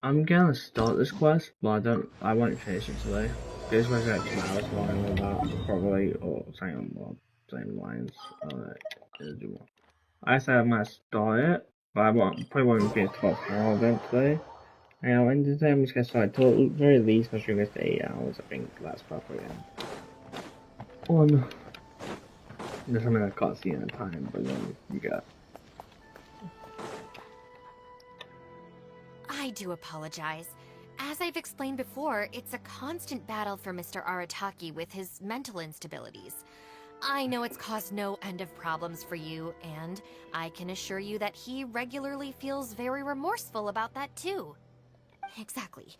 I'm gonna start this quest, but I won't finish it today. This was actually an hours long with that, probably, or same lines. I said I might start it, but probably won't finish the first hour of it today. And the time just gonna start till at very least, I'm sure it's 8 hours. I think that's probably on. There's something I can't see in time, but then you got. I do apologize. As I've explained before, it's a constant battle for Mr. Arataki with his mental instabilities. I know it's caused no end of problems for you, and I can assure you that he regularly feels very remorseful about that too. Exactly.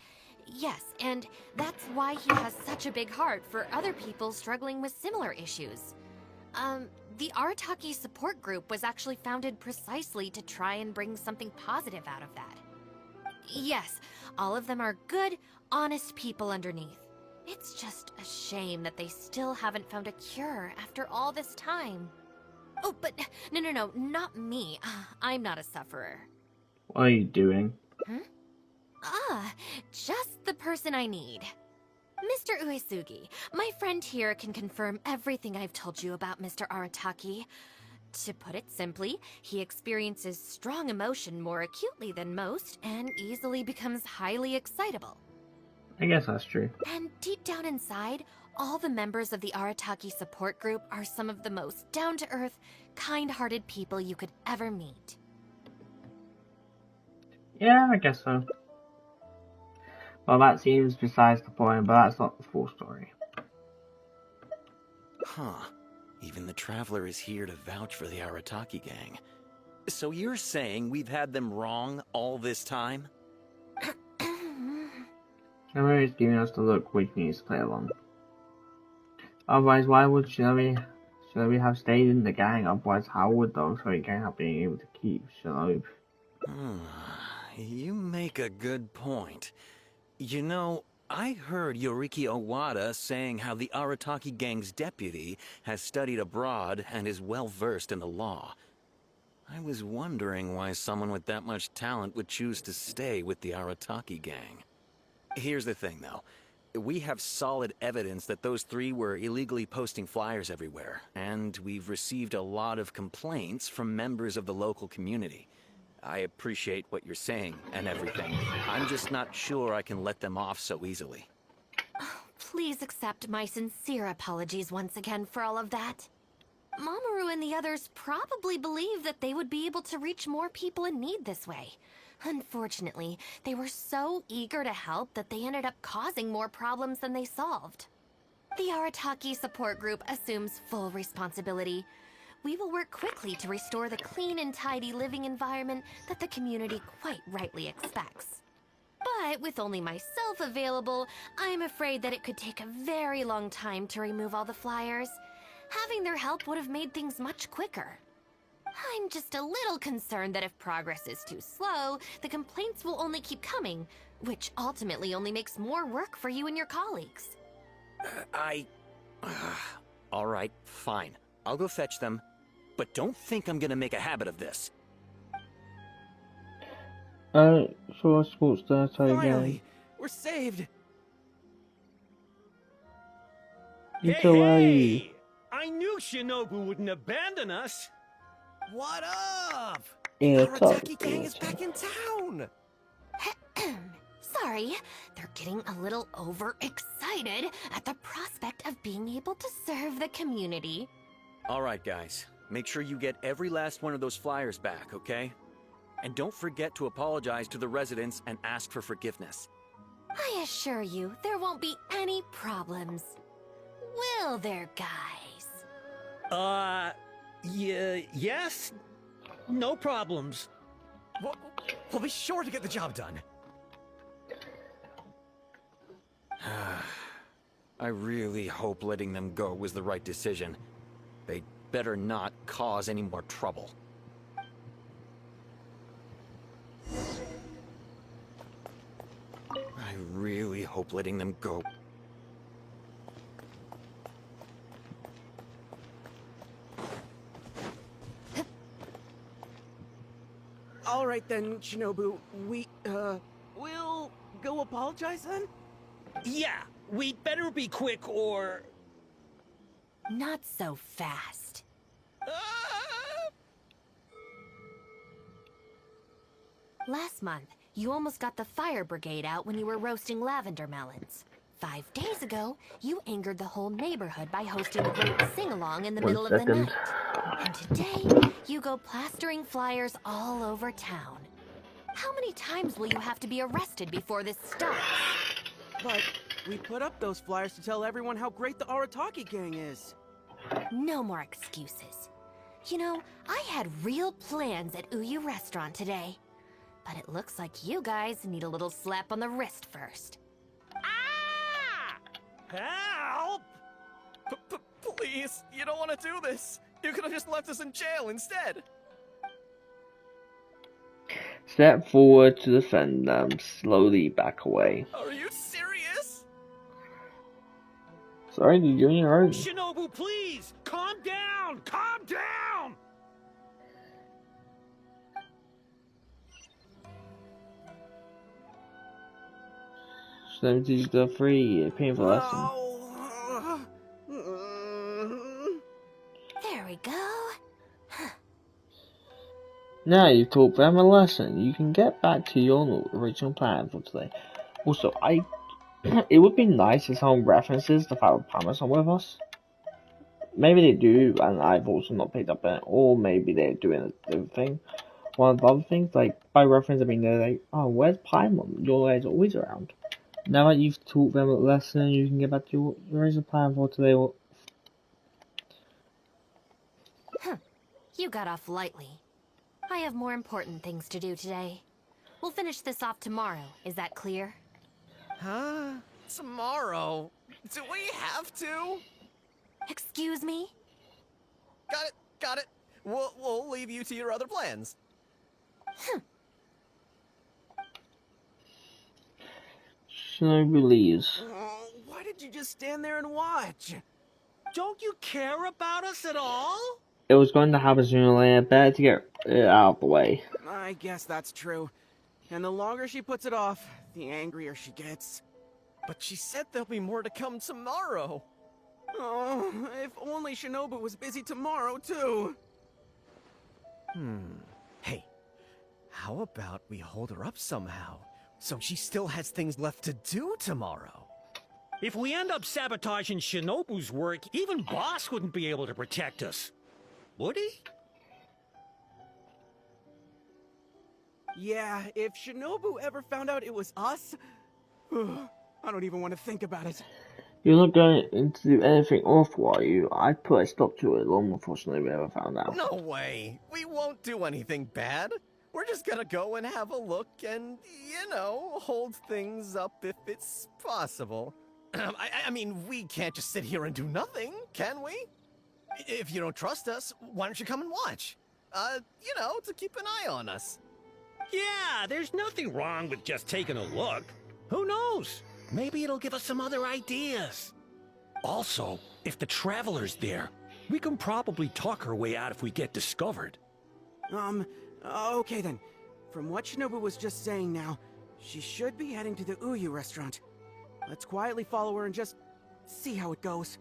Yes, and that's why he has such a big heart for other people struggling with similar issues. The Arataki support group was actually founded precisely to try and bring something positive out of that. Yes, all of them are good, honest people underneath. It's just a shame that they still haven't found a cure after all this time. Oh, but no, not me. I'm not a sufferer. What are you doing? Hmm? Ah, just the person I need. Mr. Uesugi, my friend here can confirm everything I've told you about Mr. Arataki. To put it simply, he experiences strong emotion more acutely than most and easily becomes highly excitable. I guess that's true. And deep down inside, all the members of the Arataki support group are some of the most down-to-earth, kind-hearted people you could ever meet. Yeah, I guess so. Well, that seems besides the point, but that's not the full story. Huh. Even the Traveler is here to vouch for the Arataki gang. So you're saying we've had them wrong all this time? Camera is giving us the look which needs to play along. Otherwise, why would Shinobi have stayed in the gang? Otherwise, how would the Oxford gang have been able to keep Shinobi? You make a good point. You know, I heard Yoriki Owada saying how the Arataki gang's deputy has studied abroad and is well versed in the law. I was wondering why someone with that much talent would choose to stay with the Arataki gang. Here's the thing, though. We have solid evidence that those three were illegally posting flyers everywhere, and we've received a lot of complaints from members of the local community. I appreciate what you're saying and everything. I'm just not sure I can let them off so easily. Please accept my sincere apologies once again for all of that. Mamoru and the others probably believed that they would be able to reach more people in need this way. Unfortunately, they were so eager to help that they ended up causing more problems than they solved. The Arataki support group assumes full responsibility. We will work quickly to restore the clean and tidy living environment that the community quite rightly expects. But with only myself available, I'm afraid that it could take a very long time to remove all the flyers. Having their help would have made things much quicker. I'm just a little concerned that if progress is too slow, the complaints will only keep coming, which ultimately only makes more work for you and your colleagues. All right, fine. I'll go fetch them. But don't think I'm gonna make a habit of this. So sports data Finally, we're saved. It's Hey! I knew Shinobu wouldn't abandon us. What up? Yeah, The top Arataki gang is back in town. Sorry, they're getting a little overexcited at the prospect of being able to serve the community. All right, guys. Make sure you get every last one of those flyers back, okay? And don't forget to apologize to the residents and ask for forgiveness. I assure you, there won't be any problems. Will there, guys? Yeah, yes? No problems. We'll be sure to get the job done. I really hope letting them go was the right decision. They better not cause any more trouble. I really hope letting them go. All right then, Shinobu. We'll apologize then? Yeah, we'd better be quick or... Not so fast. Last month, you almost got the fire brigade out when you were roasting lavender melons. 5 days ago, you angered the whole neighborhood by hosting a great sing-along in the middle of the night. And today, you go plastering flyers all over town. How many times will you have to be arrested before this stops? But we put up those flyers to tell everyone how great the Arataki gang is. No more excuses. You know, I had real plans at Uyu Restaurant today. But it looks like you guys need a little slap on the wrist first. Ah! Help! Please, you don't want to do this. You could have just left us in jail instead. Step forward to defend them, slowly back away. Are you serious? Sorry, you're doing your own. Shinobu, please! Calm down! Calm down! Let me teach you the free painful lesson. There we go. Now you've taught them a lesson, you can get back to your original plan for today. Also, it would be nice if someone references the Final Promise on with us. Maybe they do, and I've also not picked up on it, or maybe they're doing a different thing. One of the other things, like, by reference, I mean, they're like, oh, where's Paimon? Your guy's always around. Now that you've taught them a lesson, you can get back to your original plan for today. You got off lightly. I have more important things to do today. We'll finish this off tomorrow, is that clear? Huh? Tomorrow? Do we have to? Excuse me? Got it. We'll leave you to your other plans. Shinobu leaves. Oh, why did you just stand there and watch? Don't you care about us at all? It was going to happen sooner or later, better to get it out of the way. I guess that's true. And the longer she puts it off, the angrier she gets. But she said there'll be more to come tomorrow. Oh, if only Shinobu was busy tomorrow, too. Hey, how about we hold her up somehow, so she still has things left to do tomorrow? If we end up sabotaging Shinobu's work, even Boss wouldn't be able to protect us. Would he? Yeah, if Shinobu ever found out it was us, I don't even want to think about it. You're not going to do anything awful, are you? I'd put a stop to it long before Shinobu ever found out. No way. We won't do anything bad. We're just gonna go and have a look and, hold things up if it's possible. I mean, we can't just sit here and do nothing, can we? If you don't trust us, why don't you come and watch? To keep an eye on us. Yeah, there's nothing wrong with just taking a look. Who knows? Maybe it'll give us some other ideas. Also, if the Traveler's there, we can probably talk our way out if we get discovered. Okay then. From what Shinobu was just saying now, she should be heading to the Uyu restaurant. Let's quietly follow her and just see how it goes.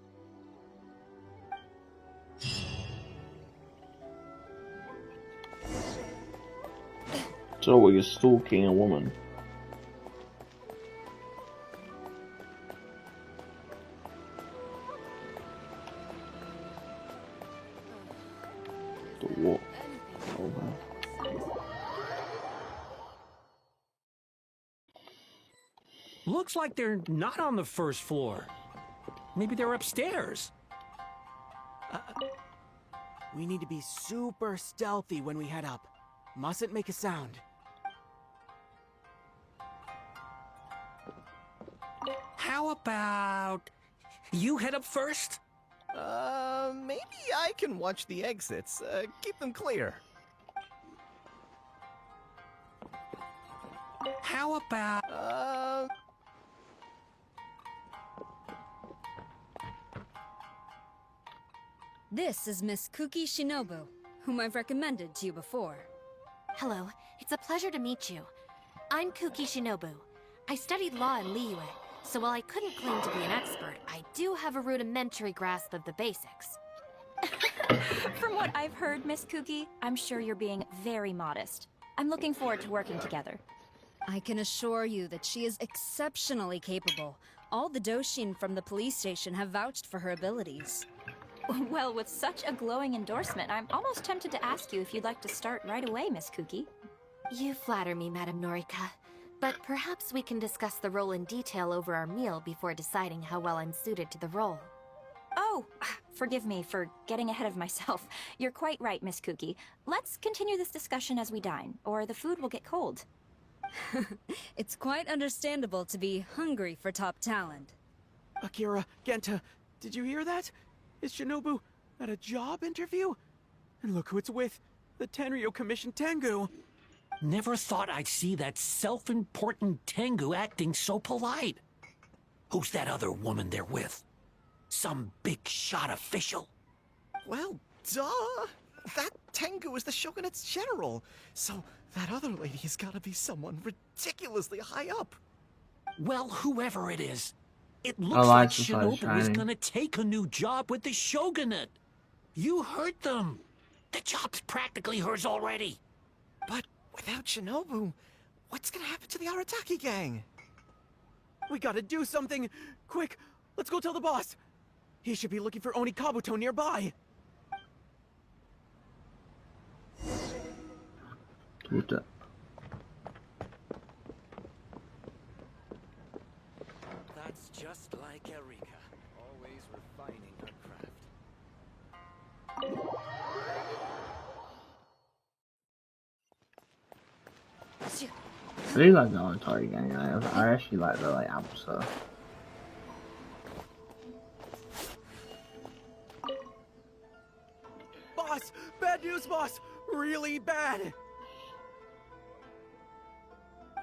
So you're stalking a woman. The what? Oh, wow. Looks like they're not on the first floor. Maybe they're upstairs. We need to be super stealthy when we head up. Mustn't make a sound. How about you head up first? Maybe I can watch the exits. Keep them clear. How about... This is Miss Kuki Shinobu, whom I've recommended to you before. Hello, it's a pleasure to meet you. I'm Kuki Shinobu. I studied law in Liyue, so while I couldn't claim to be an expert, I do have a rudimentary grasp of the basics. From what I've heard, Miss Kuki, I'm sure you're being very modest. I'm looking forward to working together. I can assure you that she is exceptionally capable. All the Doshin from the police station have vouched for her abilities. Well, with such a glowing endorsement, I'm almost tempted to ask you if you'd like to start right away, Miss Kuki. You flatter me, Madame Norika. But perhaps we can discuss the role in detail over our meal before deciding how well I'm suited to the role. Oh, forgive me for getting ahead of myself. You're quite right, Miss Kuki. Let's continue this discussion as we dine, or the food will get cold. It's quite understandable to be hungry for top talent. Akira, Genta, did you hear that? Is Shinobu at a job interview? And look who it's with, the Tenryo Commission Tengu. Never thought I'd see that self-important Tengu acting so polite. Who's that other woman they're with? Some big shot official? Well, duh! That Tengu is the Shogunate's general, so that other lady has gotta be someone ridiculously high up. Well, whoever it is, it Oh, looks like lights decided Shinobu is shining. gonna take a new job with the Shogunate. You heard them. The job's practically hers already. But without Shinobu, what's gonna happen to the Arataki gang? We gotta do something! Quick, let's go tell the boss! He should be looking for Oni Kabuto nearby! Tut det. That's just like Erika, always refining her craft. I do like the Atari gang. I actually like the like Absa. Boss! Bad news, boss! Really bad!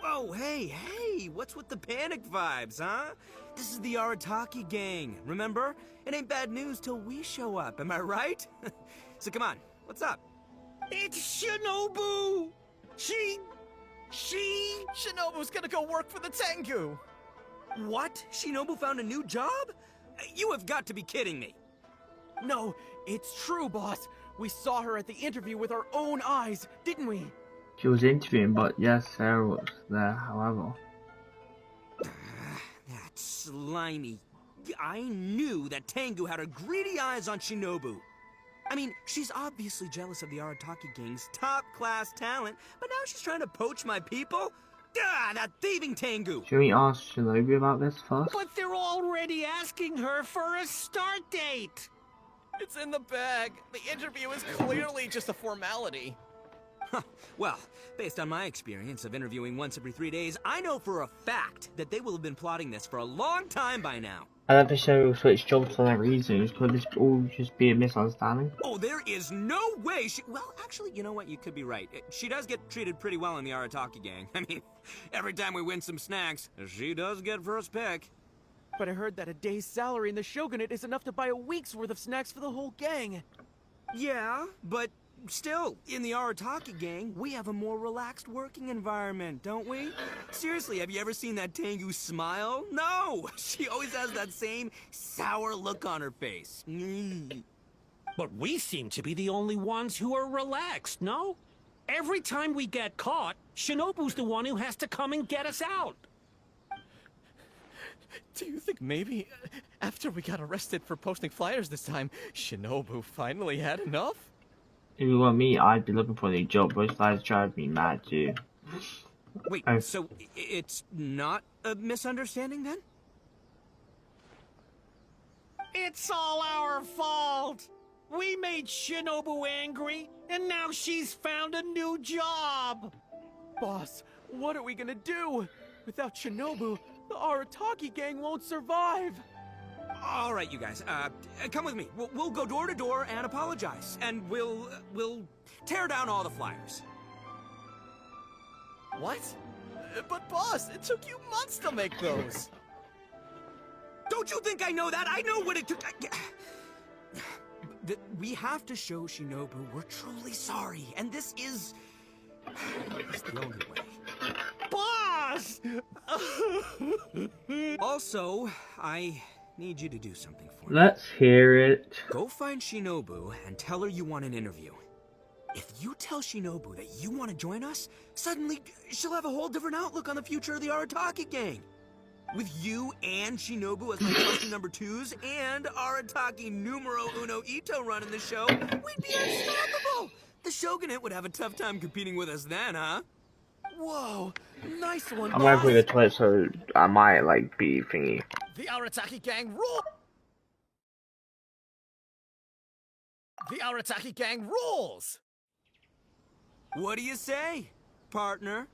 Whoa, hey, what's with the panic vibes, huh? This is the Arataki gang, remember? It ain't bad news till we show up, am I right? So come on, what's up? It's Shinobu! She... Shinobu's gonna go work for the Tengu! What? Shinobu found a new job? You have got to be kidding me. No, it's true, boss! We saw her at the interview with our own eyes, didn't we? She was interviewing, but yes, Sarah was there, however. That's slimy. I knew that Tengu had her greedy eyes on Shinobu. I mean, she's obviously jealous of the Arataki gang's top-class talent, but now she's trying to poach my people? Ah, that thieving Tengu! Should we ask Shinobu about this first? But they're already asking her for a start date! It's in the bag. The interview is clearly just a formality. Well, based on my experience of interviewing once every 3 days, I know for a fact that they will have been plotting this for a long time by now. I don't think Shinobu will switch jobs for that reason. Could this all just be a misunderstanding? Oh, there is no way she... Well, actually, you know what? You could be right. She does get treated pretty well in the Arataki gang. I mean, every time we win some snacks, she does get first pick. But I heard that a day's salary in the Shogunate is enough to buy a week's worth of snacks for the whole gang. Yeah, but still, in the Arataki gang, we have a more relaxed working environment, don't we? Seriously, have you ever seen that Tengu smile? No! She always has that same sour look on her face. But we seem to be the only ones who are relaxed, no? Every time we get caught, Shinobu's the one who has to come and get us out. Do you think maybe, after we got arrested for posting flyers this time, Shinobu finally had enough? If you were me, I'd be looking for a new job. Those guys drive me mad too. Wait, so it's not a misunderstanding then? It's all our fault! We made Shinobu angry, and now she's found a new job! Boss, what are we gonna do? Without Shinobu, the Arataki gang won't survive! All right, you guys, come with me. We'll go door to door and apologize, and we'll tear down all the flyers. What? But boss, it took you months to make those! Don't you think I know that? I know what it took. We have to show Shinobu we're truly sorry, and this is the only way. Boss! Also, I need you to do something for me. Let's hear it. Go find Shinobu and tell her you want an interview. If you tell Shinobu that you want to join us, suddenly she'll have a whole different outlook on the future of the Arataki gang. With you and Shinobu as my trusty number twos and Arataki numero uno Ito running the show, we'd be unstoppable! The Shogunate would have a tough time competing with us then, huh? Whoa, nice one, I might boss. bring the toilet, so I might like be thingy. The Arataki gang rule. The Arataki gang rules. What do you say, partner?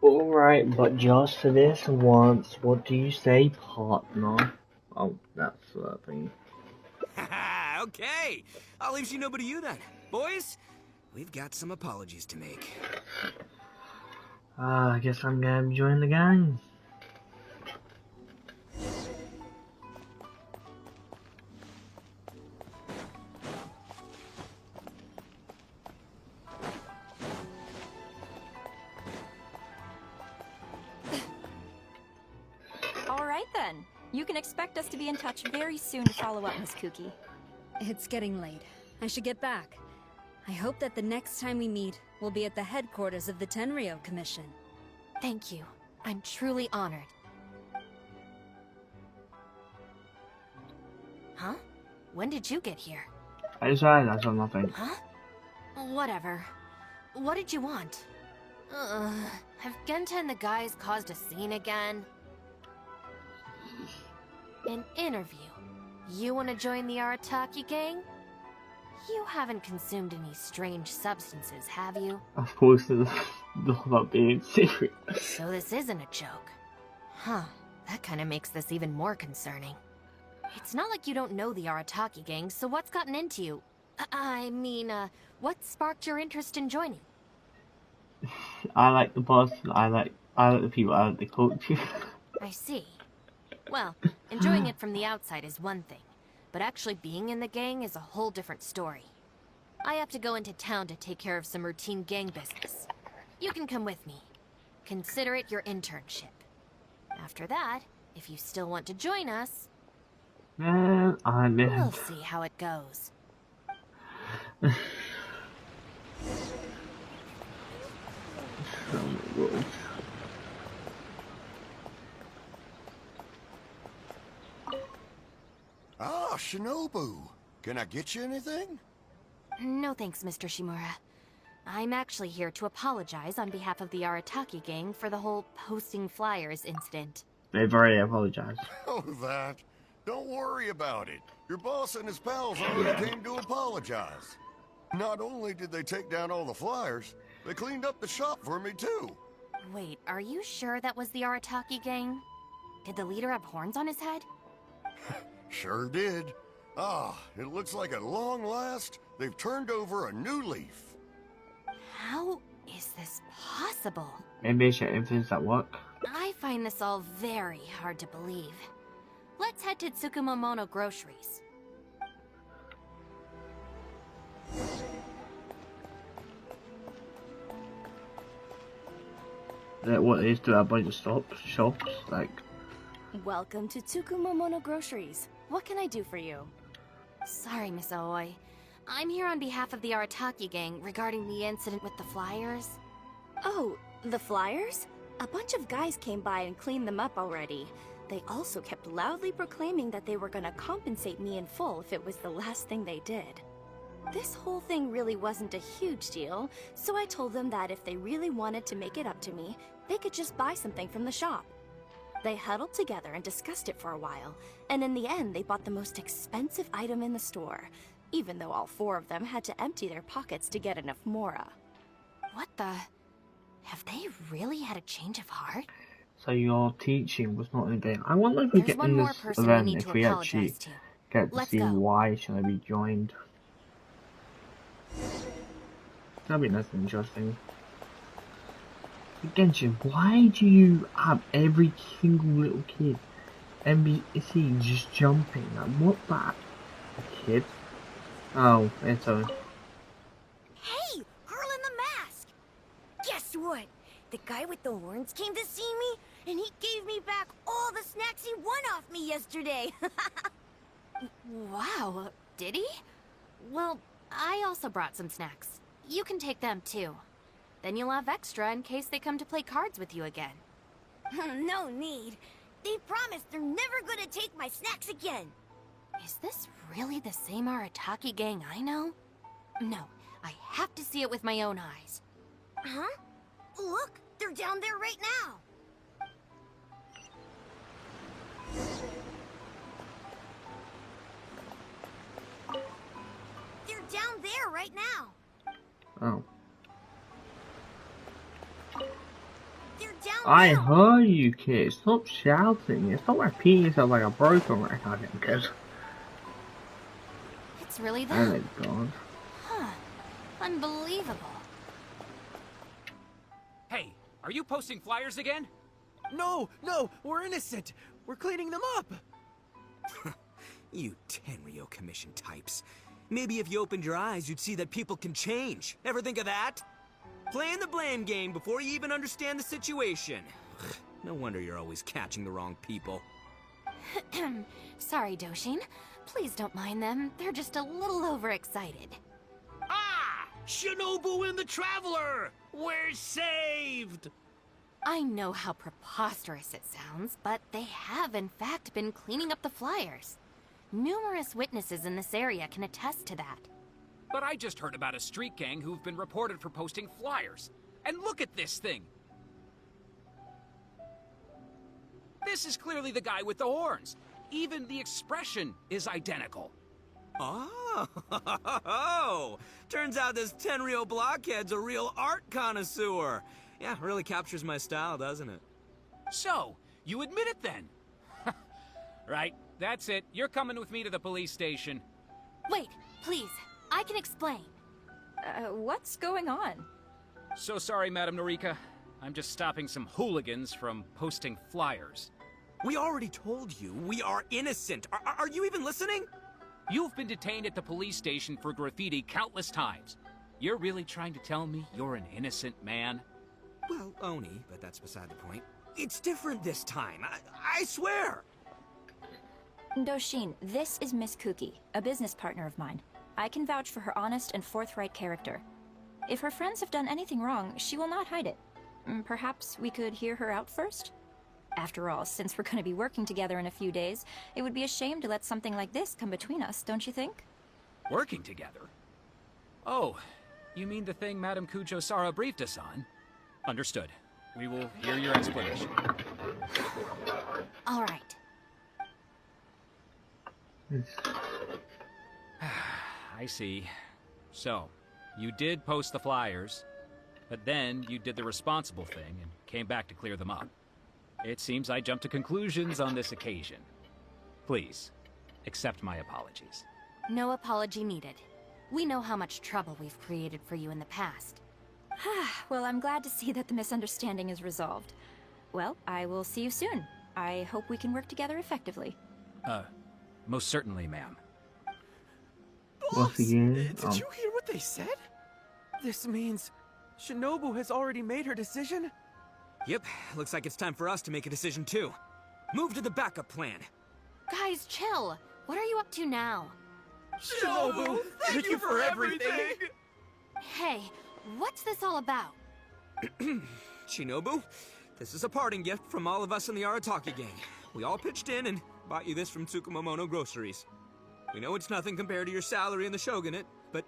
Alright, but just for this once, what do you say, partner? Oh, that's the thing. Okay, I'll leave Shinobu to you then. Boys, we've got some apologies to make. I guess I'm gonna join the gang. All right then. You can expect us to be in touch very soon to follow up, Miss Kuki. It's getting late. I should get back. I hope that the next time we meet, we'll be at the headquarters of the Tenryou Commission. Thank you. I'm truly honored. Huh? When did you get here? I just realized I saw nothing. Huh? Whatever. What did you want? Have Genta and the guys caused a scene again? An interview. You want to join the Arataki gang? You haven't consumed any strange substances, have you? Of course, it's not about being serious. So this isn't a joke. Huh. That kind of makes this even more concerning. It's not like you don't know the Arataki gang, so what's gotten into you? I mean, what sparked your interest in joining? I like the boss, I like the people, I like the culture. I see. Well, enjoying it from the outside is one thing, but actually being in the gang is a whole different story. I have to go into town to take care of some routine gang business. You can come with me. Consider it your internship. After that, if you still want to join us, Man, I'm in. we'll see how it goes. Ah, Shinobu. Can I get you anything? No thanks, Mr. Shimura. I'm actually here to apologize on behalf of the Arataki gang for the whole posting flyers incident. They've already apologized. Oh, that. Don't worry about it. Your boss and his pals already came to apologize. Not only did they take down all the flyers, they cleaned up the shop for me, too. Wait, are you sure that was the Arataki gang? Did the leader have horns on his head? Sure did. Ah, it looks like at long last, they've turned over a new leaf. How is this possible? Maybe it's your influence at work. I find this all very hard to believe. Let's head to Tsukumomono Groceries. What is to a bunch of shops, like... Welcome to Tsukumomono Groceries. What can I do for you? Sorry, Miss Aoi. I'm here on behalf of the Arataki gang regarding the incident with the flyers. Oh, the flyers? A bunch of guys came by and cleaned them up already. They also kept loudly proclaiming that they were gonna compensate me in full if it was the last thing they did. This whole thing really wasn't a huge deal, so I told them that if they really wanted to make it up to me, they could just buy something from the shop. They huddled together and discussed it for a while, and in the end they bought the most expensive item in the store, even though all 4 of them had to empty their pockets to get enough mora. What the? Have they really had a change of heart? So your teaching was not in vain. I wonder if we There's get one in more this person event we need if to we actually apologize to. get to Let's see go. why Shinobu joined. That'd be nice and interesting. Genshin, why do you have every single little kid NPC just jumping? Like, what that? A kid? Oh, it's a... Hey, girl in the mask! Guess what? The guy with the horns came to see me, and he gave me back all the snacks he won off me yesterday. Wow, did he? Well, I also brought some snacks. You can take them too. Then you'll have extra in case they come to play cards with you again. No need. They promised they're never gonna take my snacks again. Is this really the same Arataki gang I know? No, I have to see it with my own eyes. Huh? Look, they're down there right now. They're down there right now. Oh. They're down I there. heard you, kid. Stop shouting. Stop repeating yourself like a broken record, kid. It's really Oh them. my god. Huh. Unbelievable. Hey, are you posting flyers again? No, we're innocent. We're cleaning them up. You Tenryo Commission types. Maybe if you opened your eyes, you'd see that people can change. Ever think of that? Playing the blame game before you even understand the situation. No wonder you're always catching the wrong people. Sorry, Doshin. Please don't mind them. They're just a little overexcited. Ah! Shinobu and the Traveler! We're saved! I know how preposterous it sounds, but they have in fact been cleaning up the flyers. Numerous witnesses in this area can attest to that. But I just heard about a street gang who've been reported for posting flyers. And look at this thing! This is clearly the guy with the horns. Even the expression is identical. Oh, turns out this Tenryo blockhead's a real art connoisseur. Yeah, really captures my style, doesn't it? So, you admit it then? Right, that's it. You're coming with me to the police station. Wait, please. I can explain. What's going on? So sorry, Madam Norika. I'm just stopping some hooligans from posting flyers. We already told you we are innocent. Are you even listening? You've been detained at the police station for graffiti countless times. You're really trying to tell me you're an innocent man? Well, Oni, but that's beside the point. It's different this time. I swear! Doshin, this is Miss Kuki, a business partner of mine. I can vouch for her honest and forthright character. If her friends have done anything wrong, she will not hide it. Perhaps we could hear her out first? After all, since we're going to be working together in a few days, it would be a shame to let something like this come between us, don't you think? Working together? Oh, you mean the thing Madame Kujo-Sara briefed us on? Understood. We will hear your explanation. All right. I see. So, you did post the flyers, but then you did the responsible thing and came back to clear them up. It seems I jumped to conclusions on this occasion. Please, accept my apologies. No apology needed. We know how much trouble we've created for you in the past. Well, I'm glad to see that the misunderstanding is resolved. Well, I will see you soon. I hope we can work together effectively. Most certainly, ma'am. Once again, Did you hear what they said? This means Shinobu has already made her decision? Yep, looks like it's time for us to make a decision too. Move to the backup plan. Guys, chill. What are you up to now? Shinobu, thank you for everything! Hey, what's this all about? Shinobu, this is a parting gift from all of us in the Arataki gang. we all pitched in and bought you this from Tsukumomono Groceries. We know it's nothing compared to your salary in the Shogunate, but...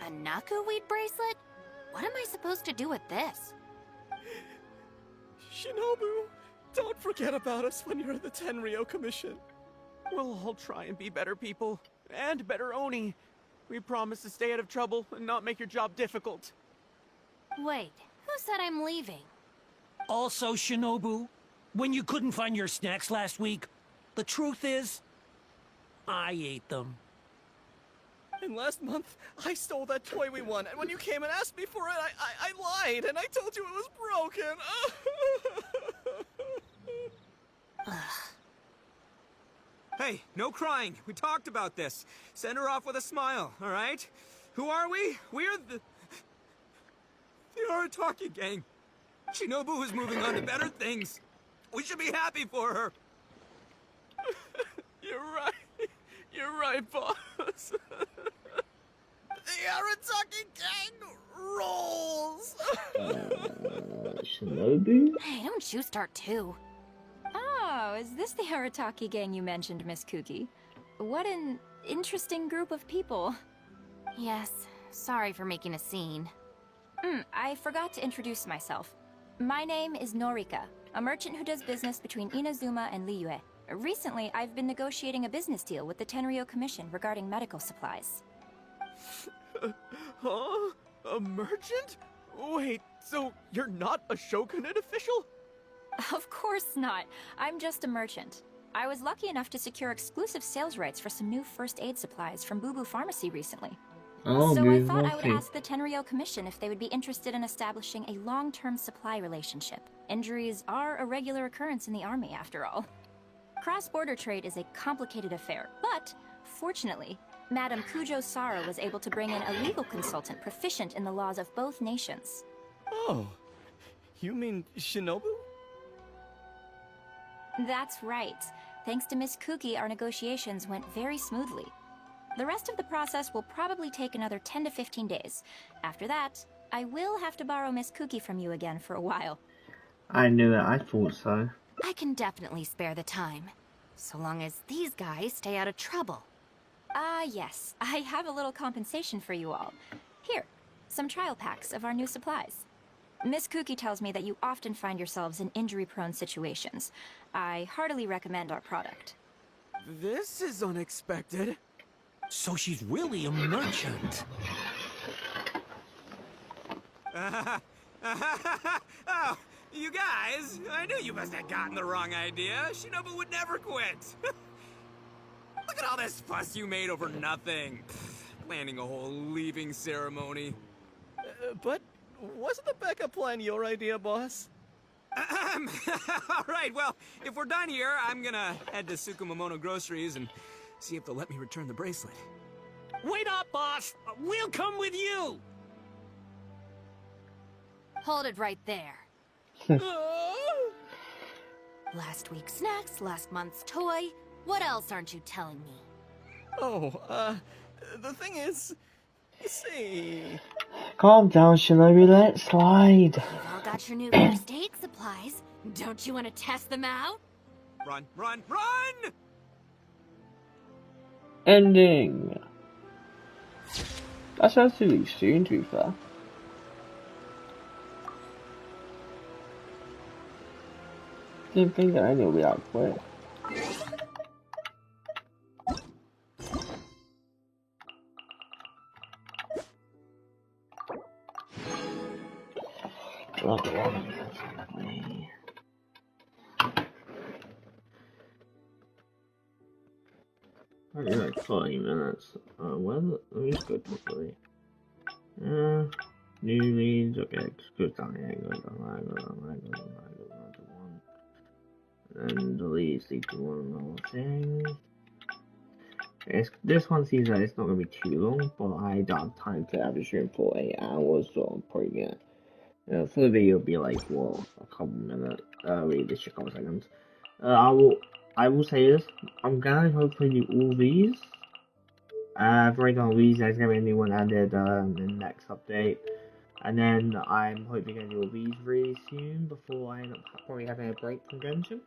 A Naku weed bracelet? What am I supposed to do with this? Shinobu, don't forget about us when you're at the Tenryo Commission. We'll all try and be better people, and better Oni. We promise to stay out of trouble and not make your job difficult. Wait, who said I'm leaving? Also, Shinobu, when you couldn't find your snacks last week, the truth is, I ate them. And last month, I stole that toy we won, and when you came and asked me for it, I lied, and I told you it was broken. Hey, no crying. We talked about this. Send her off with a smile, all right? Who are we? We're the Arataki gang. Shinobu is moving on to better things. We should be happy for her. You're right. You're right, boss. The Arataki gang rolls. Shinobu? Hey, don't you start too. Oh, is this the Arataki gang you mentioned, Miss Kuki? What an interesting group of people. Yes, sorry for making a scene. I forgot to introduce myself. My name is Norika, a merchant who does business between Inazuma and Liyue. Recently, I've been negotiating a business deal with the Tenryo Commission regarding medical supplies. Huh? A merchant? Wait, so you're not a Shogunate official? Of course not. I'm just a merchant. I was lucky enough to secure exclusive sales rights for some new first aid supplies from Boo Boo Pharmacy recently. Oh, So I thought I would okay. ask the Tenryo Commission if they would be interested in establishing a long-term supply relationship. Injuries are a regular occurrence in the army, after all. Cross-border trade is a complicated affair, but fortunately, Madam Kujo Sara was able to bring in a legal consultant proficient in the laws of both nations. Oh, you mean Shinobu? That's right. Thanks to Miss Kuki, our negotiations went very smoothly. The rest of the process will probably take another 10 to 15 days. After that, I will have to borrow Miss Kuki from you again for a while. I knew it, I thought so. I can definitely spare the time. So long as these guys stay out of trouble. Yes. I have a little compensation for you all. Here, some trial packs of our new supplies. Miss Kuki tells me that you often find yourselves in injury-prone situations. I heartily recommend our product. This is unexpected. So she's really a merchant. Oh, you guys, I knew you must have gotten the wrong idea. Shinobu would never quit. Look at all this fuss you made over nothing. Planning a whole leaving ceremony. But wasn't the backup plan your idea, boss? All right, well, if we're done here, I'm gonna head to Tsukumomono Groceries and see if they'll let me return the bracelet. Wait up, boss! We'll come with you! Hold it right there. Last week's snacks, last month's toy. What else aren't you telling me? Oh, the thing is, you see... Calm down, Shinobu, let's slide. You've all got your new first aid supplies. Don't you want to test them out? Run, run, run! Ending. That's actually soon, to be fair. Didn't think that ending would be that quick. Only like 40 minutes. Well, let me just go quickly. New leads. Okay, just go down here. Go down to one. And delete the one and all things. This one seems like it's not gonna be too long, but I don't have time to have it stream for 8 hours, so I'm probably gonna. For the video, it'll be like what, a couple minutes. Wait, this should a couple seconds. I will say this. I'm gonna hopefully do all these. Right on these, there's gonna be a new one added in the next update, and then I'm hoping gonna do all these really soon before I end up probably having a break from Genshin.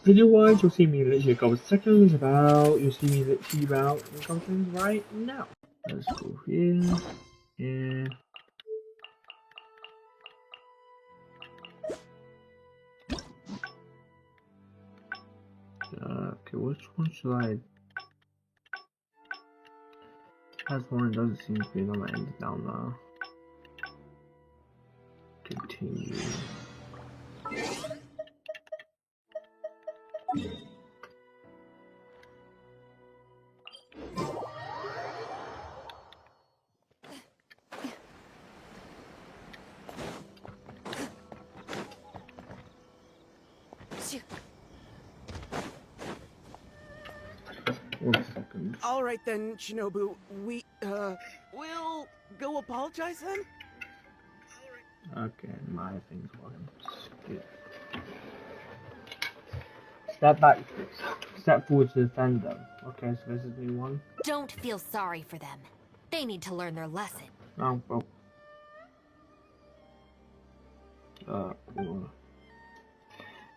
Video-wise, you'll see me literally a couple of seconds, you'll see me literally about a couple of seconds right now. Let's go here, here. Okay, which one should I? That's one that doesn't seem to be on my end down there. Continue. All right then, Shinobu. We'll go apologize then? Okay, my thing's working. Step back, step forward to defend them. Okay, so this is new one. Don't feel sorry for them. They need to learn their lesson. Oh,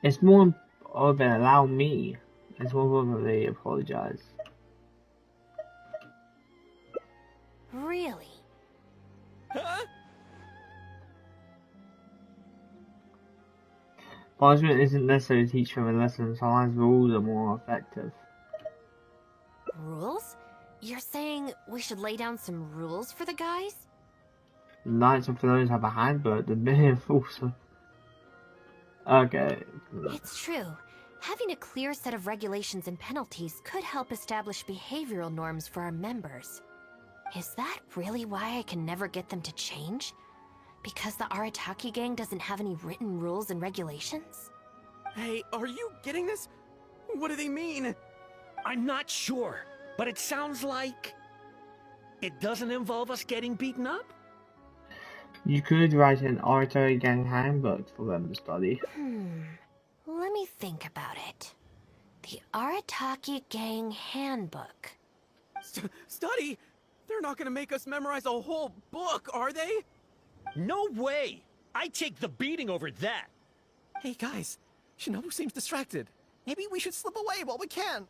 it's more of an allow me. It's more of they apologize. Really? Huh? Punishment isn't necessary to teach them a lesson, sometimes rules are more effective. Rules? You're saying we should lay down some rules for the guys? The Knights of Thrones have a handbook, the men also. Okay. It's true. Having a clear set of regulations and penalties could help establish behavioral norms for our members. Is that really why I can never get them to change? Because the Arataki gang doesn't have any written rules and regulations? Hey, are you getting this? What do they mean? I'm not sure, but it sounds like it doesn't involve us getting beaten up. You could write an oratory gang handbook for them to study. Let me think about it. The Arataki gang handbook. Study? They're not gonna make us memorize a whole book, are they? No way! I take the beating over that. Hey guys, Shinobu seems distracted. Maybe we should slip away while we can.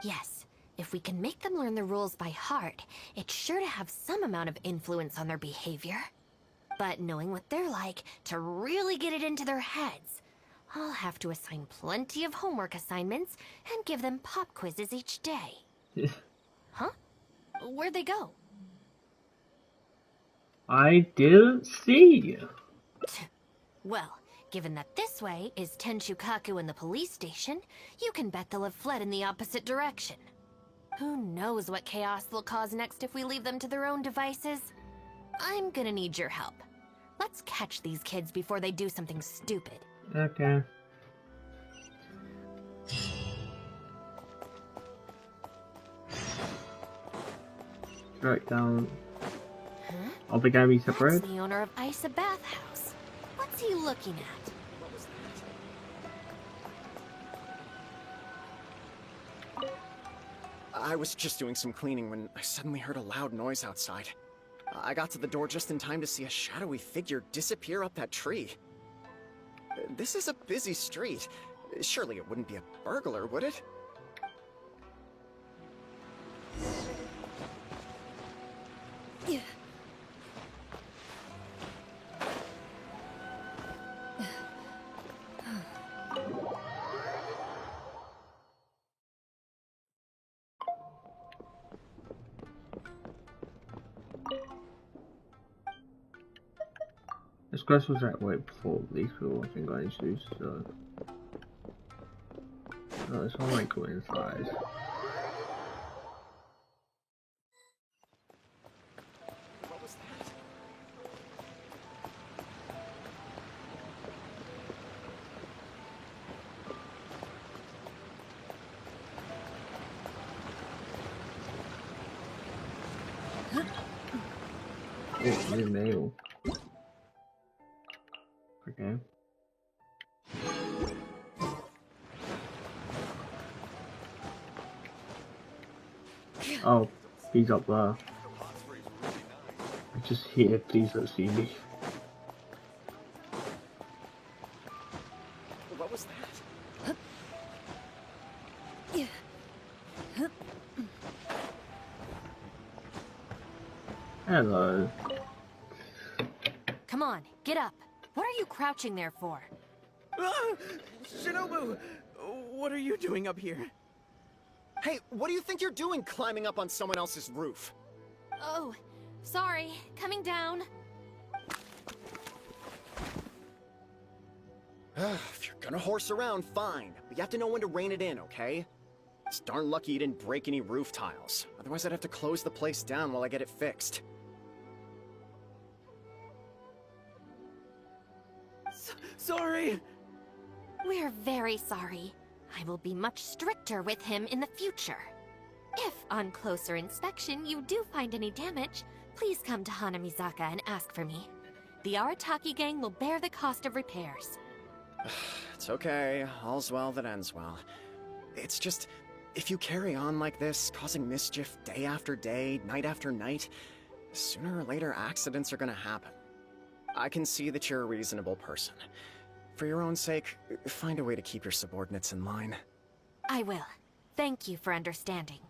Yes, if we can make them learn the rules by heart, it's sure to have some amount of influence on their behavior. But knowing what they're like, to really get it into their heads, I'll have to assign plenty of homework assignments and give them pop quizzes each day. Huh? Where'd they go? I didn't see. Well, given that this way is Tenshukaku and the police station, you can bet they'll have fled in the opposite direction. Who knows what chaos they'll cause next if we leave them to their own devices? I'm gonna need your help. Let's catch these kids before they do something stupid. Okay. Right down. Huh? Are they gonna be separated? That's the owner of Isa Bathhouse. What's he looking at? I was just doing some cleaning when I suddenly heard a loud noise outside. I got to the door just in time to see a shadowy figure disappear up that tree. This is a busy street. Surely it wouldn't be a burglar, would it? This quest was that way before these people I think got introduced, so... Oh, this one might go inside. What was that? Oh, new nail. Okay. Oh, he's up there. I just here, please don't see me. What was that? Hello. Come on, get up. What are you crouching there for? Ah! Shinobu! What are you doing up here? Hey, what do you think you're doing climbing up on someone else's roof? Oh, sorry. Coming down. If you're gonna horse around, fine. But you have to know when to rein it in, okay? It's darn lucky you didn't break any roof tiles. Otherwise, I'd have to close the place down while I get it fixed. Sorry! We're very sorry. I will be much stricter with him in the future. If, on closer inspection, you do find any damage, please come to Hanamizaka and ask for me. The Arataki gang will bear the cost of repairs. It's okay. All's well that ends well. It's just, if you carry on like this, causing mischief day after day, night after night, sooner or later accidents are gonna happen. I can see that you're a reasonable person. For your own sake, find a way to keep your subordinates in line. I will. Thank you for understanding.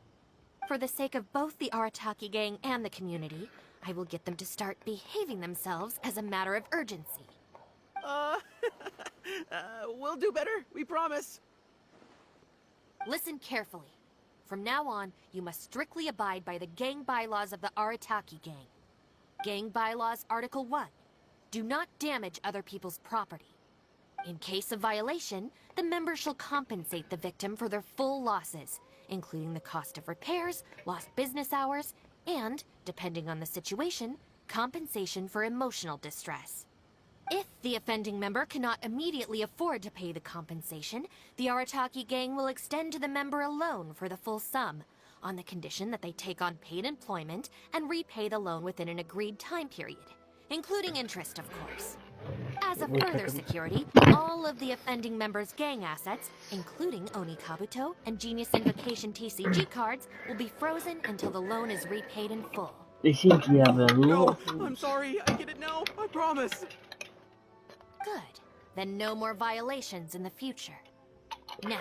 For the sake of both the Arataki gang and the community, I will get them to start behaving themselves as a matter of urgency. We'll do better, we promise. Listen carefully. From now on, you must strictly abide by the gang bylaws of the Arataki gang. Gang bylaws Article 1. Do not damage other people's property. In case of violation, the member shall compensate the victim for their full losses, including the cost of repairs, lost business hours, and, depending on the situation, compensation for emotional distress. If the offending member cannot immediately afford to pay the compensation, the Arataki gang will extend to the member a loan for the full sum, on the condition that they take on paid employment and repay the loan within an agreed time period, including interest, of course. As a further security, all of the offending member's gang assets, including Oni Kabuto and Genius Invocation TCG cards, will be frozen until the loan is repaid in full. They seem to have a lot. No, I'm sorry, I get it now, I promise. Good. Then no more violations in the future. Now,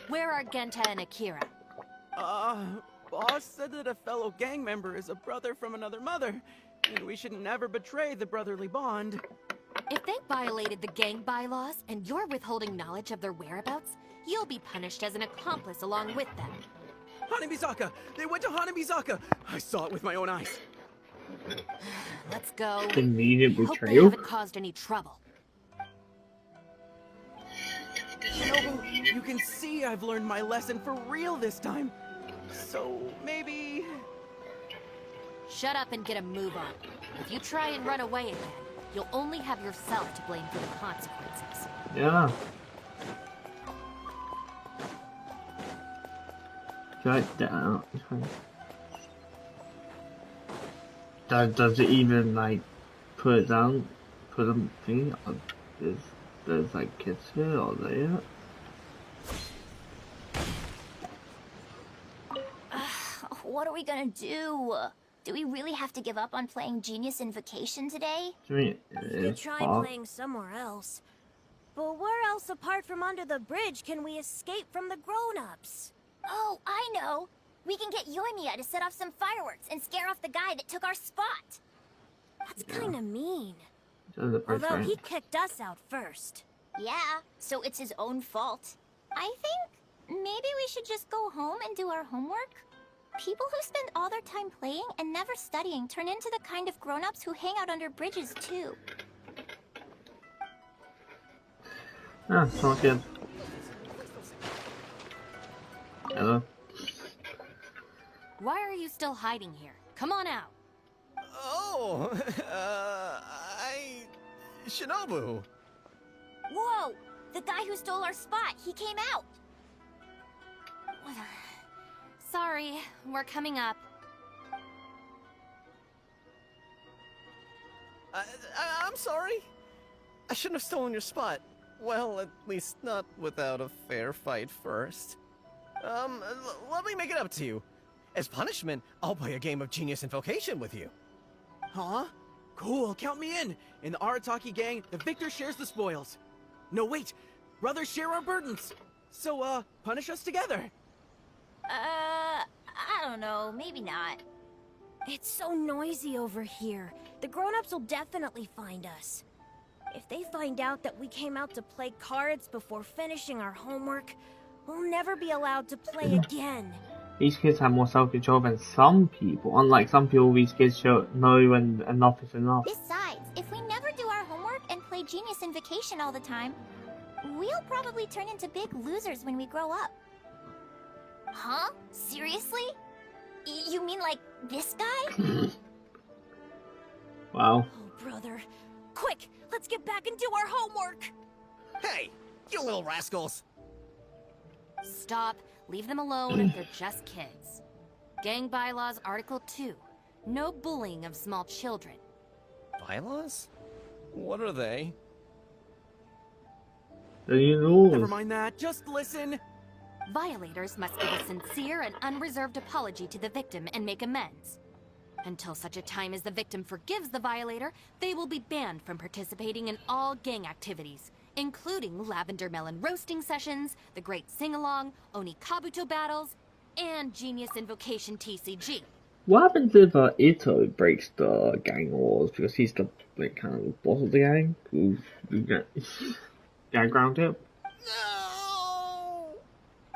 where are Genta and Akira? Boss said that a fellow gang member is a brother from another mother, and we should never betray the brotherly bond. If they violated the gang bylaws and you're withholding knowledge of their whereabouts, you'll be punished as an accomplice along with them. Hanamizaka! They went to Hanamizaka! I saw it with my own eyes. Let's go. Immediate Hope they betrayal. haven't caused any trouble. Shinobu, you can see I've learned my lesson for real this time. So, maybe... Shut up and get a move on. If you try and run away again, you'll only have yourself to blame for the consequences. Yeah. Shut down. Does it even like put it down? Put them thing on? There's like kids here or there? What are we gonna do? Do we really have to give up on playing Genius Invocation today? I mean, We could try playing somewhere else. But where else apart from under the bridge can we escape from the grown-ups? Oh, I know! We can get Yoimiya to set off some fireworks and scare off the guy that took our spot. That's kinda mean. Although he kicked us out first. Yeah, so it's his own fault. I think maybe we should just go home and do our homework. People who spend all their time playing and never studying turn into the kind of grown-ups who hang out under bridges too. Ah, sounds good. Hello? Why are you still hiding here? Come on out. Oh, Shinobu. Whoa! The guy who stole our spot, he came out! Sorry, we're coming up. I'm sorry. I shouldn't have stolen your spot. Well, at least not without a fair fight first. Let me make it up to you. As punishment, I'll play a game of Genius Invocation with you. Huh? Cool, count me in. In the Arataki gang, the victor shares the spoils. No, wait. Brothers share our burdens. So, punish us together. I don't know, maybe not. It's so noisy over here. The grown-ups will definitely find us. If they find out that we came out to play cards before finishing our homework, we'll never be allowed to play again. These kids have more self-control than some people. Unlike some people, these kids know when enough is enough. Besides, if we never do our homework and play Genius in Vacation all the time, we'll probably turn into big losers when we grow up. Huh? Seriously? You mean like this guy? Wow. Oh, brother. Quick, let's get back and do our homework! Hey, you little rascals! Stop. Leave them alone. They're just kids. Gang Bylaws Article 2. No bullying of small children. Bylaws? What are they? The new rules. Never mind that, just listen. Violators must give a sincere and unreserved apology to the victim and make amends. Until such a time as the victim forgives the violator, they will be banned from participating in all gang activities, including lavender melon roasting sessions, the great sing-along, Oni Kabuto battles, and Genius Invocation TCG. What happens if Ito breaks the gang laws because he's the kind of boss of the gang? Who gang ground him? No!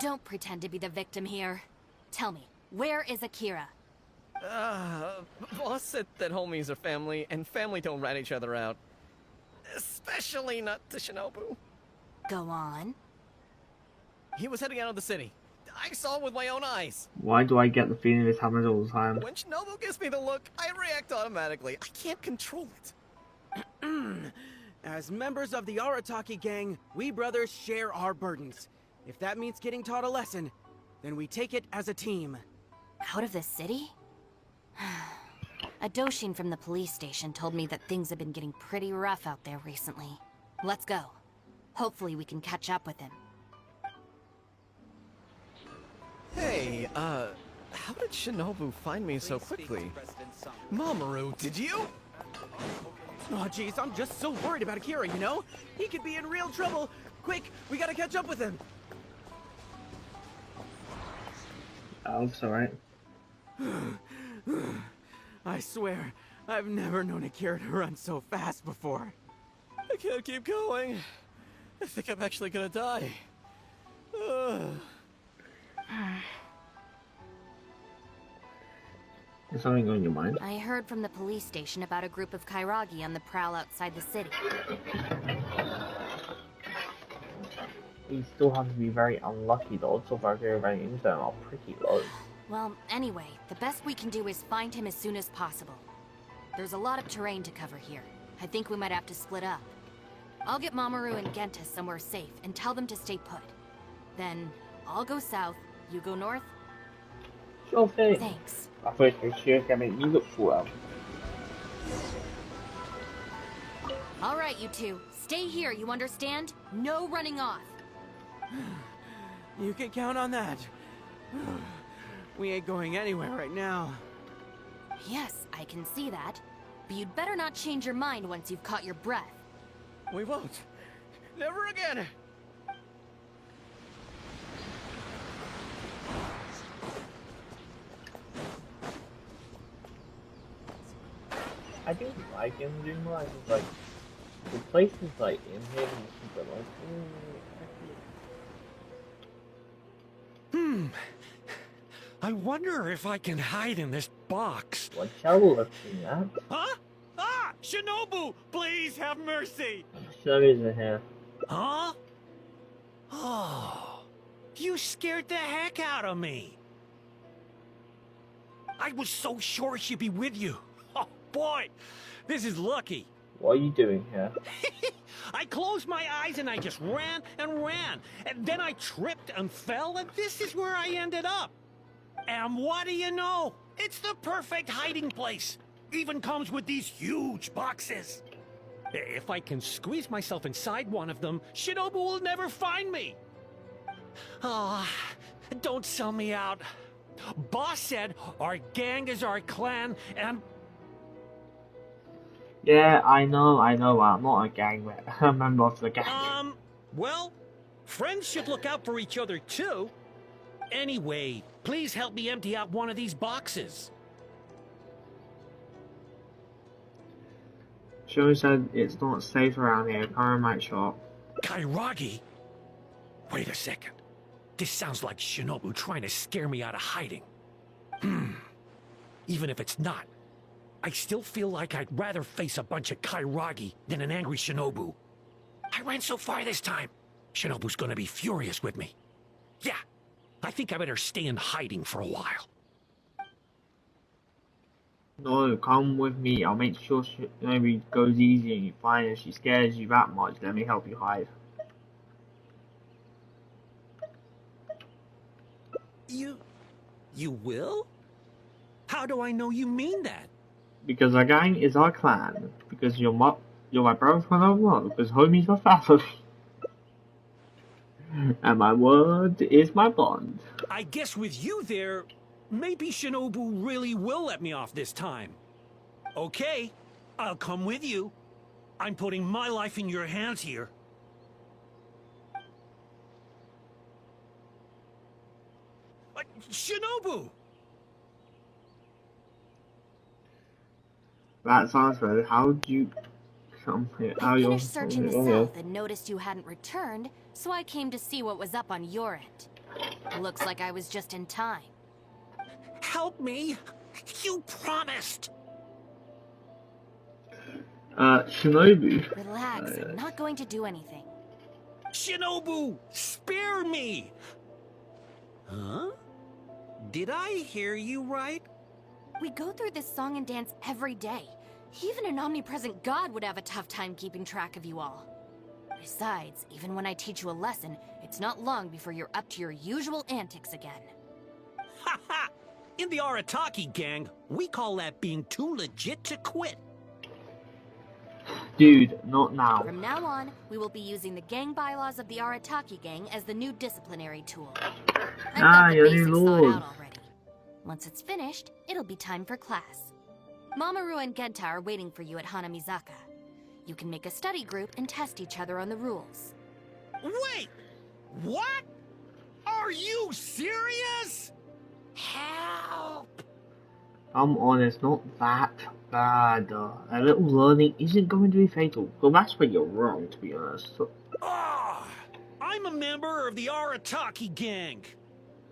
Don't pretend to be the victim here. Tell me, where is Akira? Boss said that homies are family, and family don't rat each other out. Especially not to Shinobu. Go on. He was heading out of the city. I saw it with my own eyes. Why do I get the feeling this happens all the time? When Shinobu gives me the look, I react automatically. I can't control it. As members of the Arataki gang, we brothers share our burdens. If that means getting taught a lesson, then we take it as a team. Out of the city? A Doshin from the police station told me that things have been getting pretty rough out there recently. Let's go. Hopefully we can catch up with him. Hey, how did Shinobu find me so quickly? Mamoru, did you? Oh jeez, I'm just so worried about Akira, you know? He could be in real trouble. Quick, we gotta catch up with him. Oh, it's alright. I swear, I've never known Akira to run so fast before. I can't keep going. I think I'm actually gonna die. Is something on your mind? I heard from the police station about a group of Kairagi on the prowl outside the city. You still have to be very unlucky though, so far you're running into them are pretty low. Well, anyway, the best we can do is find him as soon as possible. There's a lot of terrain to cover here. I think we might have to split up. I'll get Mamoru and Genta somewhere safe and tell them to stay put. Then, I'll go south, you go north? Sure thing. Thanks. I thought you sure can make me look well. Alright, you two. Stay here, you understand? No running off. You can count on that. We ain't going anywhere right now. Yes, I can see that. But you'd better not change your mind once you've caught your breath. We won't. Never again. I do like him doing more. It's like the places like in here and super like. I wonder if I can hide in this box. What y'all looking at? Huh? Ah! Shinobu! Please have mercy! Shinobu's in here. Huh? Oh. You scared the heck out of me. I was so sure she'd be with you. Oh, boy. This is lucky. What are you doing here? I closed my eyes and I just ran and ran. And then I tripped and fell, and this is where I ended up. And what do you know? It's the perfect hiding place. Even comes with these huge boxes. If I can squeeze myself inside one of them, Shinobu will never find me. Ah, don't sell me out. Boss said our gang is our clan, and... Yeah, I know. I'm not a gang member of the gang. Well, friends should look out for each other too. Anyway, please help me empty out one of these boxes. Shinobu said it's not safe around here. Karen might show up. Kairagi? Wait a second. This sounds like Shinobu trying to scare me out of hiding. Even if it's not, I still feel like I'd rather face a bunch of Kairagi than an angry Shinobu. I went so far this time. Shinobu's gonna be furious with me. Yeah, I think I better stay in hiding for a while. No, come with me. I'll make sure Shinobu goes easy and you find if she scares you that much. Let me help you hide. You will? How do I know you mean that? Because our gang is our clan. Because you're my brother from another mother. Because homies are family. And my word is my bond. I guess with you there, maybe Shinobu really will let me off this time. Okay, I'll come with you. I'm putting my life in your hands here. Shinobu! That sounds good. How'd you come here? I finished searching the south and noticed you hadn't returned, so I came to see what was up on your end. Looks like I was just in time. Help me! You promised! Shinobu. Relax, I'm not going to do anything. Shinobu! Spare me! Huh? Did I hear you right? We go through this song and dance every day. Even an omnipresent god would have a tough time keeping track of you all. Besides, even when I teach you a lesson, it's not long before you're up to your usual antics again. Ha ha! In the Arataki gang, we call that being too legit to quit. Dude, not now. From now on, we will be using the gang bylaws of the Arataki gang as the new disciplinary tool. I've got the your basics new thought laws. out already. Once it's finished, it'll be time for class. Mamoru and Genta are waiting for you at Hanamizaka. You can make a study group and test each other on the rules. Wait! What? Are you serious? Help! I'm honest, not that bad. A little learning isn't going to be fatal. Well, that's where you're wrong, to be honest. I'm a member of the Arataki gang.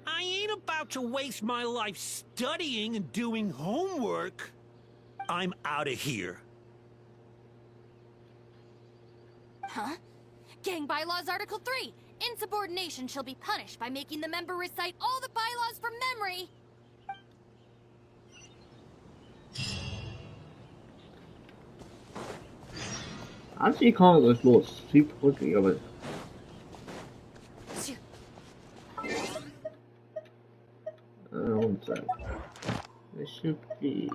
I ain't about to waste my life studying and doing homework. I'm out of here. Huh? Gang Bylaws Article 3! Insubordination shall be punished by making the member recite all the bylaws from memory! I actually can't those laws super quickly, but... One sec. This should be...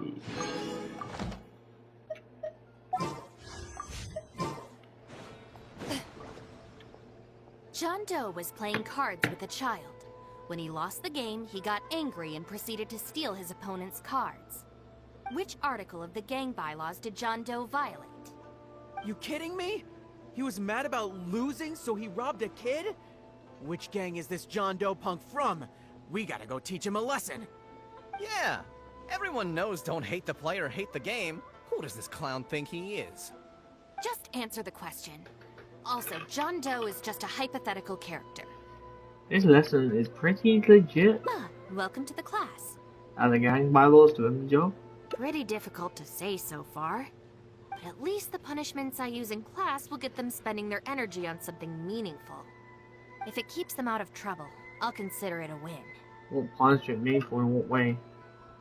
John Doe was playing cards with a child. When he lost the game, he got angry and proceeded to steal his opponent's cards. Which article of the gang bylaws did John Doe violate? You kidding me? He was mad about losing, so he robbed a kid? Which gang is this John Doe punk from? We gotta go teach him a lesson. Yeah, everyone knows don't hate the player, hate the game. Who does this clown think he is? Just answer the question. Also, John Doe is just a hypothetical character. This lesson is pretty legit. Welcome to the class. Are the gang bylaws doing the job? Pretty difficult to say so far. But at least the punishments I use in class will get them spending their energy on something meaningful. If it keeps them out of trouble, I'll consider it a win. What punishment meaningful in what way?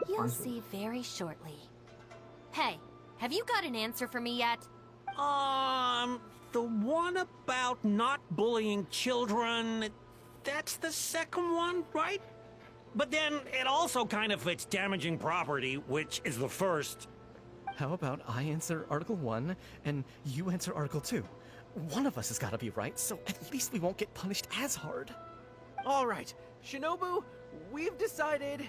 You'll see very shortly. Hey, have you got an answer for me yet? The one about not bullying children, that's the second one, right? But then it also kind of fits damaging property, which is the first. How about I answer Article 1 and you answer Article 2? One of us has got to be right, so at least we won't get punished as hard. All right, Shinobu, we've decided...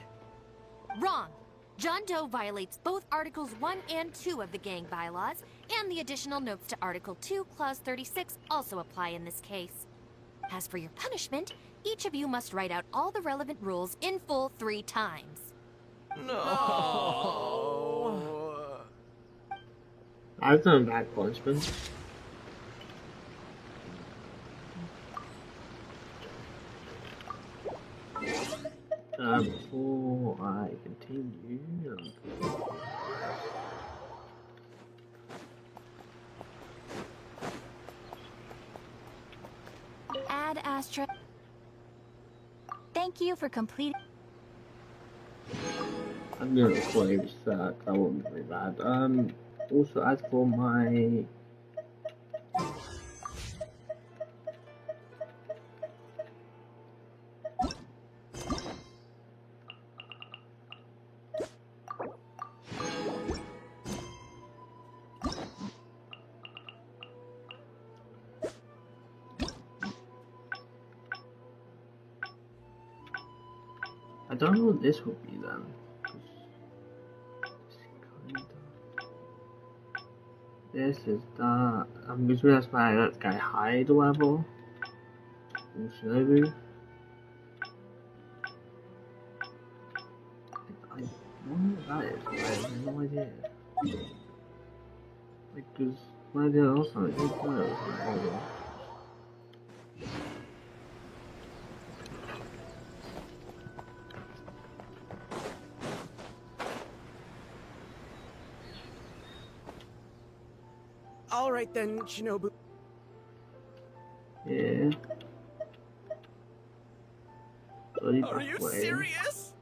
Wrong! John Doe violates both Articles 1 and 2 of the gang bylaws, and the additional notes to Article 2, Clause 36 also apply in this case. As for your punishment, each of you must write out all the relevant rules in full 3 times. No. I I've done bad punishment. Before I continue, Add asterisk. Thank you for completing. I'm gonna close that. That won't be very bad. Also, as for my I don't know what this will be then. This is that. I'm just gonna ask that guy hide level. Shinobu. I wonder what that is. I have no idea. Like, because when I did it last time, I didn't know it was an Alright then, Shinobu. Yeah. Are you serious?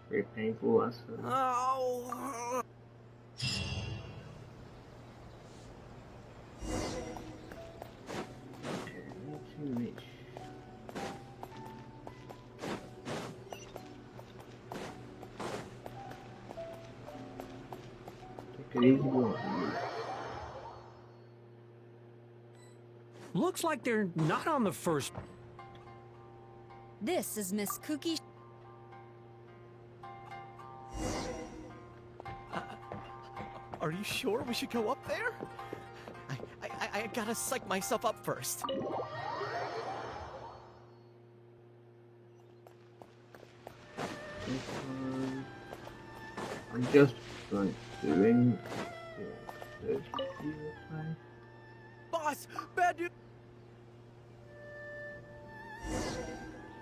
Very painful lesson. Oh. Okay, not too much. Take it easy on you. Looks like they're not on the first. This is Miss Cookie. Are you sure we should go up there? I gotta psych myself up first. I'm just like doing this. Boss, bad news.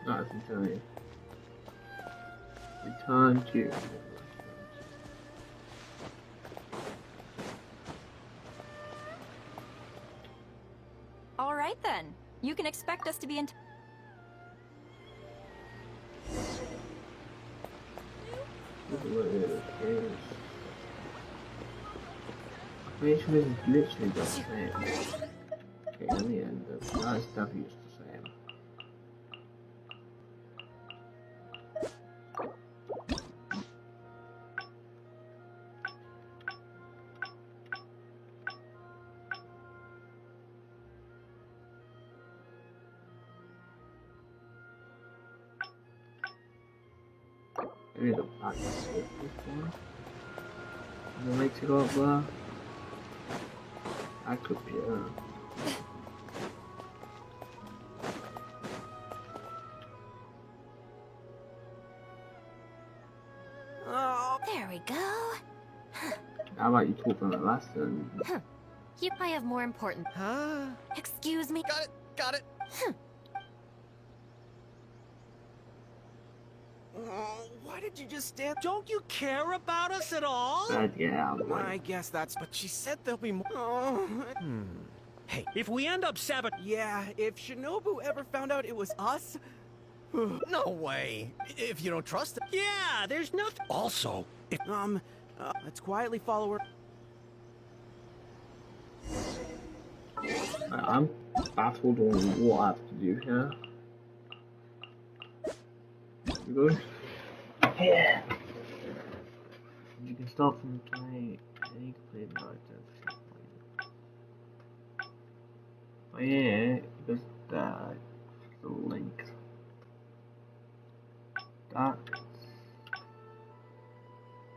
No, I can tell you. Return to. All right then. You can expect us to be in. Creation is literally the same. Okay, in the end, that stuff used the same. Maybe the back is this one. And then makes it go up there. That could be Oh. There we go. How about you talk from a lesson? I have more important. Huh? Excuse me. Got it. Oh, why did you just stand? Don't you care about us at all? Yeah, I guess that's. But she said there'll be more. Oh. Hey, if we end up Yeah, if Shinobu ever found out it was us. No way. If you don't trust it. Yeah, there's nothing. Also, if let's quietly follow her. I'm baffled on what I have to do here. You go. Yeah. You can start from play any complete narrative. Oh yeah, because the link. That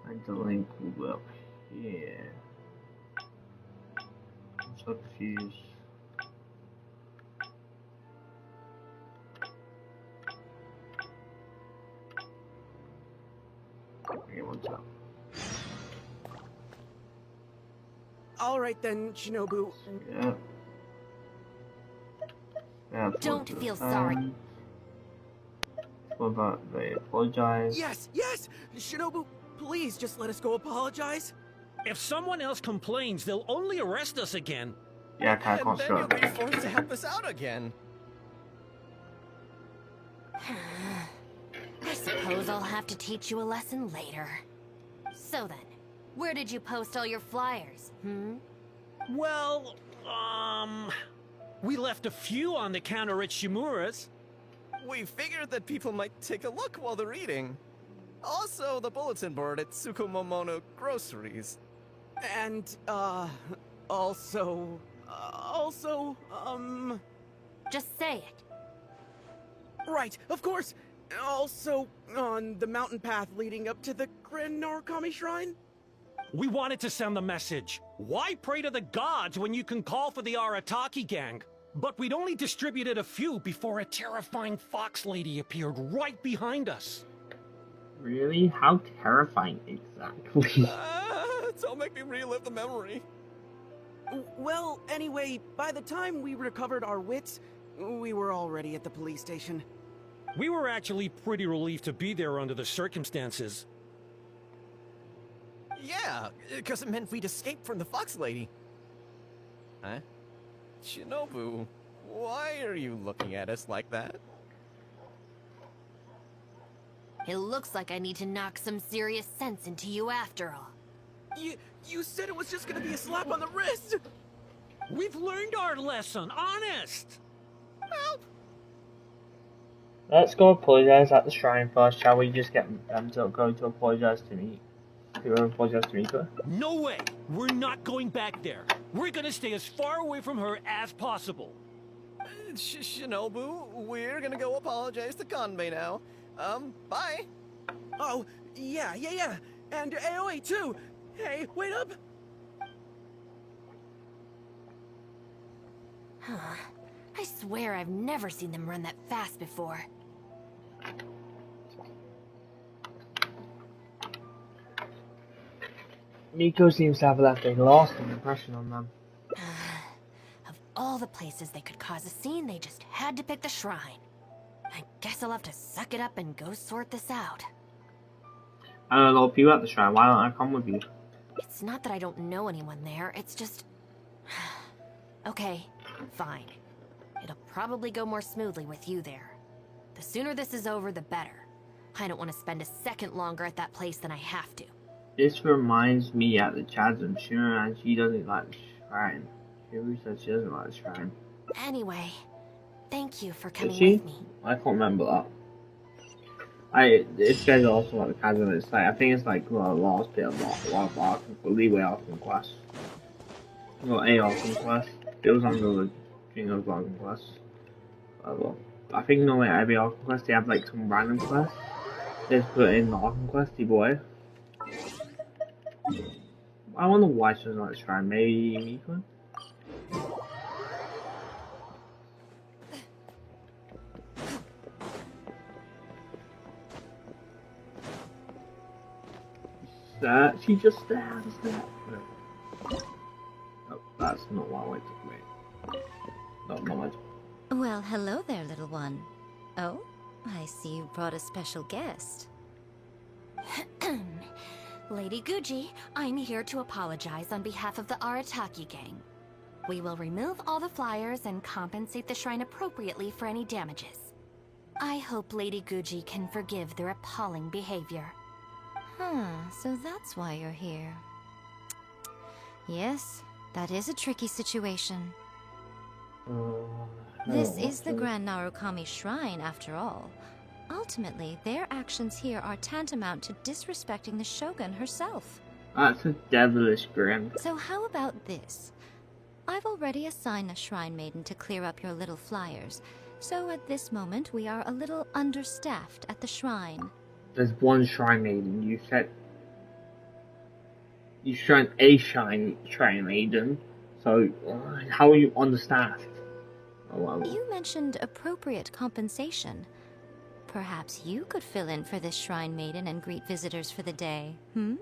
and the link will be up here. I'm so confused. Okay, what's up? All right then, Shinobu. Yeah. Yeah, Don't feel sorry. What about they apologize? Yes, yes! Shinobu, please just let us go apologize. If someone else complains, they'll only arrest us again. Yeah, I And can't then you'll be forced to help us out again. I suppose I'll have to teach you a lesson later. So then, where did you post all your flyers, Well, we left a few on the counter at Shimura's. We figured that people might take a look while they're eating. Also, the bulletin board at Tsukumomono Groceries. And, also... Just say it. Right, of course! Also, on the mountain path leading up to the Grand Narukami Shrine? We wanted to send the message. Why pray to the gods when you can call for the Arataki gang? But we'd only distributed a few before a terrifying fox lady appeared right behind us. Really? How terrifying exactly? Don't make me relive the memory. Well, anyway, by the time we recovered our wits, we were already at the police station. We were actually pretty relieved to be there under the circumstances. Yeah, because it meant we'd escape from the fox lady. Huh? Shinobu, why are you looking at us like that? It looks like I need to knock some serious sense into you after all. You said it was just gonna be a slap on the wrist! We've learned our lesson, honest! Help! Let's go apologize at the shrine first. Shall we just get them to go to apologize to me? To apologize to Mika? No way! We're not going back there. We're gonna stay as far away from her as possible. Shinobu, we're gonna go apologize to Kanbei now. Bye! Oh, yeah. And Aoi too! Hey, wait up! I swear I've never seen them run that fast before. Miko seems to have left a lasting impression on them. Of all the places they could cause a scene, they just had to pick the shrine. I guess I'll have to suck it up and go sort this out. I know a lot of people at the shrine. Why don't I come with you? It's not that I don't know anyone there, it's just... Okay, fine. It'll probably go more smoothly with you there. The sooner this is over, the better. I don't want to spend a second longer at that place than I have to. This reminds me at the chasm. Shura and she doesn't like the shrine. Shura says she doesn't like the shrine. Anyway, thank you for Does coming she? with me. I can't remember that. It says also like the chasm. It's like I think it's like the last bit of Leeway Arkham Quest. Or a Arkham Quest. It was under the King of Arkham Quest. Well, I think normally every Arkham Quest they have like some random quest. They just put in the Arkham Quest either way. I wonder why she doesn't like the shrine. Maybe Miko? That she just stabs that. Oh, that's not what I wanted to make. No, not much. Well, hello there, little one. Oh, I see you brought a special guest. Lady Guji, I'm here to apologize on behalf of the Arataki gang. We will remove all the flyers and compensate the shrine appropriately for any damages. I hope Lady Guji can forgive their appalling behavior. So that's why you're here. Yes, that is a tricky situation. This is the Grand Narukami Shrine, after all. Ultimately, their actions here are tantamount to disrespecting the Shogun herself. That's a devilish grin. So how about this? I've already assigned a Shrine Maiden to clear up your little flyers, so at this moment we are a little understaffed at the shrine. There's one Shrine Maiden. You said you shrine a Shrine Maiden. So how are you understaffed? Oh, well. You mentioned appropriate compensation. Perhaps you could fill in for this shrine maiden and greet visitors for the day, hmm?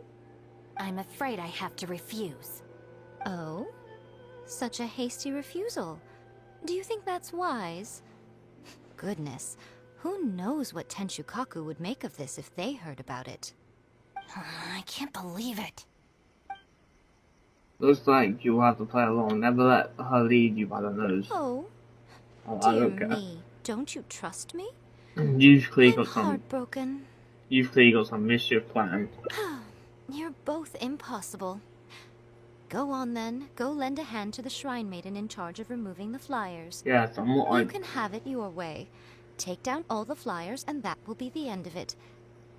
I'm afraid I have to refuse. Oh? Such a hasty refusal. Do you think that's wise? Goodness, who knows what Tenshukaku would make of this if they heard about it? I can't believe it. Looks like you'll have to play along. Never let her lead you by the nose. Oh, I dear don't care. me. Don't you trust me? You've clearly I'm got some. heartbroken. You've clearly got some mischief planned. You're both impossible. Go on then. Go lend a hand to the shrine maiden in charge of removing the flyers. Yes, I'm not. You can have it your way. Take down all the flyers, and that will be the end of it.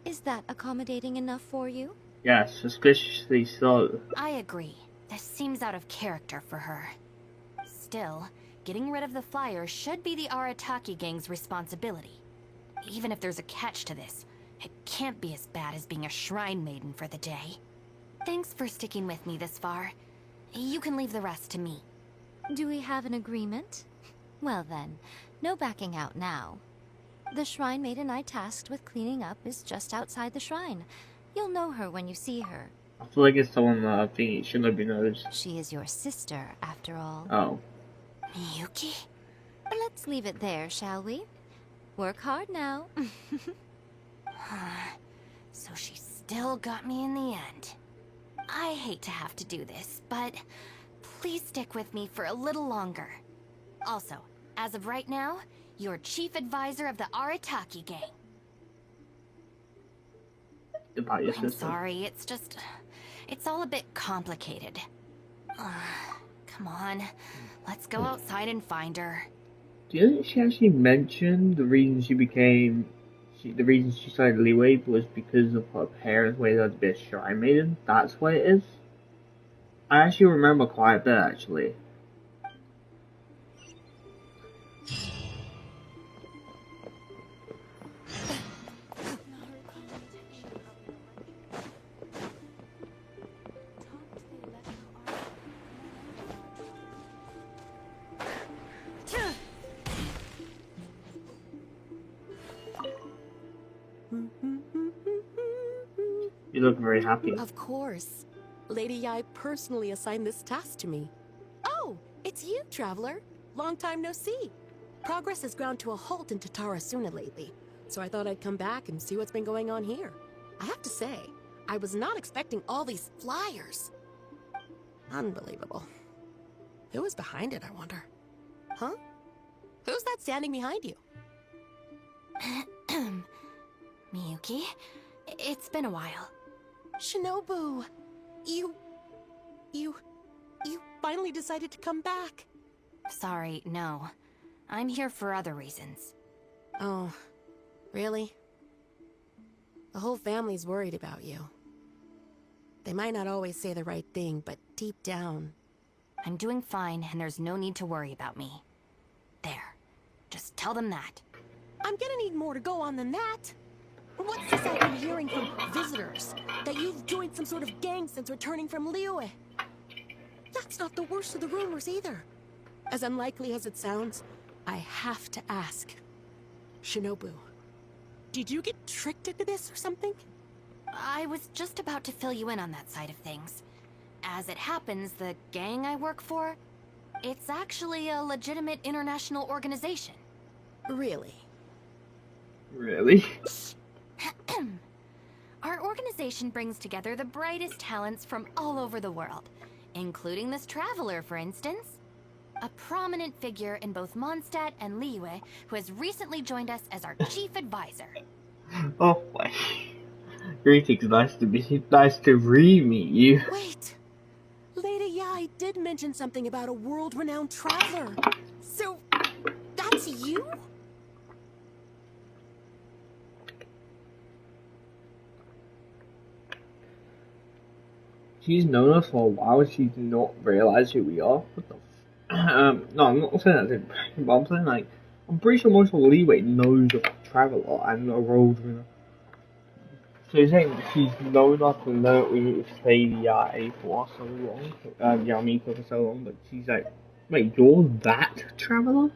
Is that accommodating enough for you? Yes, suspiciously so. I agree. This seems out of character for her. Still, getting rid of the flyers should be the Arataki gang's responsibility. Even if there's a catch to this, it can't be as bad as being a shrine maiden for the day. Thanks for sticking with me this far. You can leave the rest to me. Do we have an agreement? Well then, no backing out now. The shrine maiden I tasked with cleaning up is just outside the shrine. You'll know her when you see her. I feel like it's someone that I think Shinobu knows. She is your sister, after all. Oh. Miyuki? Let's leave it there, shall we? Work hard now. So she still got me in the end. I hate to have to do this, but please stick with me for a little longer. Also, as of right now, you're chief advisor of the Arataki gang. About your I'm sister. sorry, it's all a bit complicated. Come on, let's go outside and find her. Do you think she actually mentioned the reason the reason she started Leeway was because of her parents waited her to be a shrine maiden? That's what it is? I actually remember quite a bit, actually. You look very happy. Of course. Lady Yai personally assigned this task to me. Oh, it's you, Traveler. Long time no see. Progress has ground to a halt in Tatarasuna lately, so I thought I'd come back and see what's been going on here. I have to say, I was not expecting all these flyers. Unbelievable. Who was behind it, I wonder? Huh? Who's that standing behind you? Miyuki, it's been a while. Shinobu, you finally decided to come back. Sorry, no. I'm here for other reasons. Oh, really? The whole family's worried about you. They might not always say the right thing, but deep down... I'm doing fine, and there's no need to worry about me. There. Just tell them that. I'm gonna need more to go on than that. What's this I've been hearing from visitors? That you've joined some sort of gang since returning from Liyue? That's not the worst of the rumors either. As unlikely as it sounds, I have to ask. Shinobu, did you get tricked into this or something? I was just about to fill you in on that side of things. As it happens, the gang I work for, it's actually a legitimate international organization. Really? Really? Our organization brings together the brightest talents from all over the world, including this traveler, for instance. A prominent figure in both Mondstadt and Liyue, who has recently joined us as our chief advisor. Oh my. Greetings, nice to re-meet you. Wait! Lady Yai did mention something about a world-renowned traveler. So, that's you? She's known us for a while, she did not realise who we are. What the no, I'm not saying that, but I'm saying, like, I'm pretty sure most of Leeway knows of Traveler and a Roadrunner. So you're saying she's known us and known we with Lady Yai for so long, Yamiko for so long, but she's like, wait, you're that Traveler?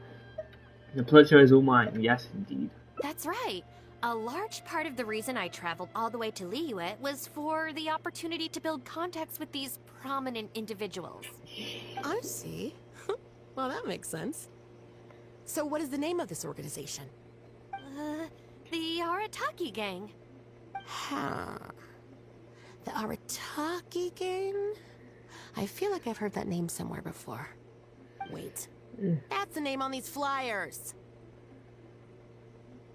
The pleasure is all mine, yes indeed. That's right. A large part of the reason I traveled all the way to Liyue was for the opportunity to build contacts with these prominent individuals. I see. Well, that makes sense. So what is the name of this organization? The Arataki Gang. Huh. The Arataki Gang? I feel like I've heard that name somewhere before. Wait. That's the name on these flyers!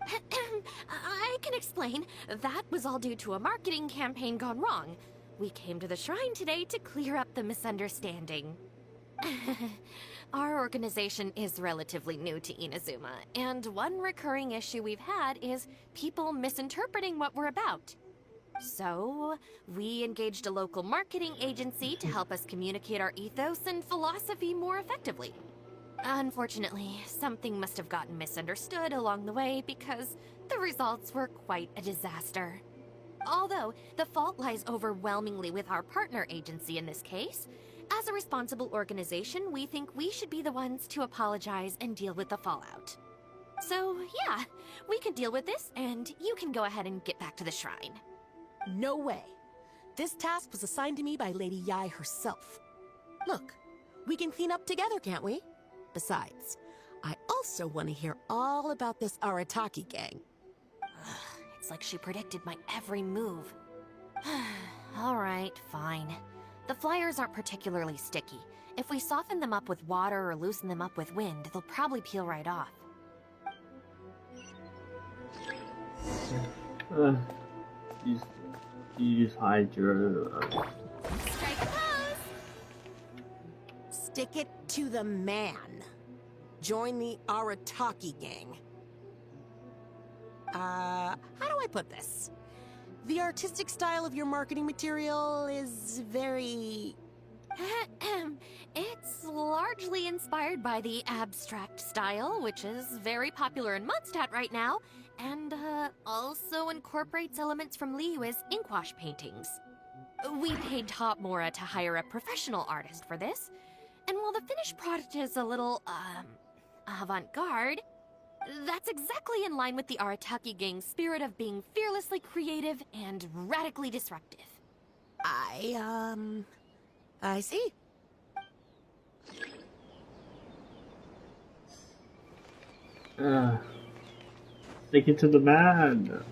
I can explain. That was all due to a marketing campaign gone wrong. We came to the shrine today to clear up the misunderstanding. Our organization is relatively new to Inazuma, and one recurring issue we've had is people misinterpreting what we're about. So, we engaged a local marketing agency to help us communicate our ethos and philosophy more effectively. Unfortunately, something must have gotten misunderstood along the way because the results were quite a disaster. Although, the fault lies overwhelmingly with our partner agency in this case, as a responsible organization, we think we should be the ones to apologize and deal with the fallout. So, yeah, we can deal with this, and you can go ahead and get back to the shrine. No way. This task was assigned to me by Lady Yai herself. Look, we can clean up together, can't we? Besides, I also want to hear all about this Arataki gang. It's like she predicted my every move. Alright, fine. The flyers aren't particularly sticky. If we soften them up with water or loosen them up with wind, they'll probably peel right off. You just hide your... Strike a pose! Stick it to the man. Join the Arataki gang. How do I put this? The artistic style of your marketing material is very... It's largely inspired by the abstract style, which is very popular in Mondstadt right now, and also incorporates elements from Liyue's inkwash paintings. We paid Top Mora to hire a professional artist for this, and while the finished product is a little, avant-garde, that's exactly in line with the Arataki gang's spirit of being fearlessly creative and radically disruptive. I see. Stick it to the man.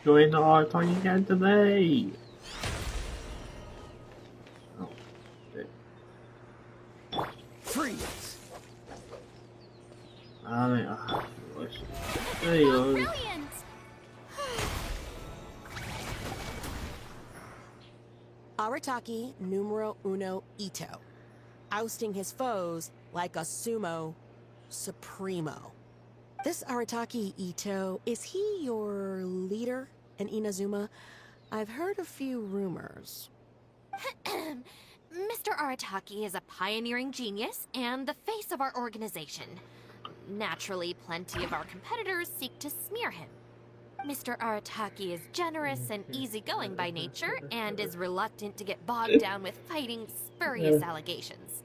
Join the Arataki gang today. Oh, shit. Freeze! There you go. Brilliant! Arataki numero uno Ito. Ousting his foes like a sumo supremo. This Arataki Ito, is he your leader in Inazuma? I've heard a few rumors. Mr. Arataki is a pioneering genius and the face of our organization. Naturally, plenty of our competitors seek to smear him. Mr. Arataki is generous and easygoing by nature and is reluctant to get bogged down with fighting spurious allegations.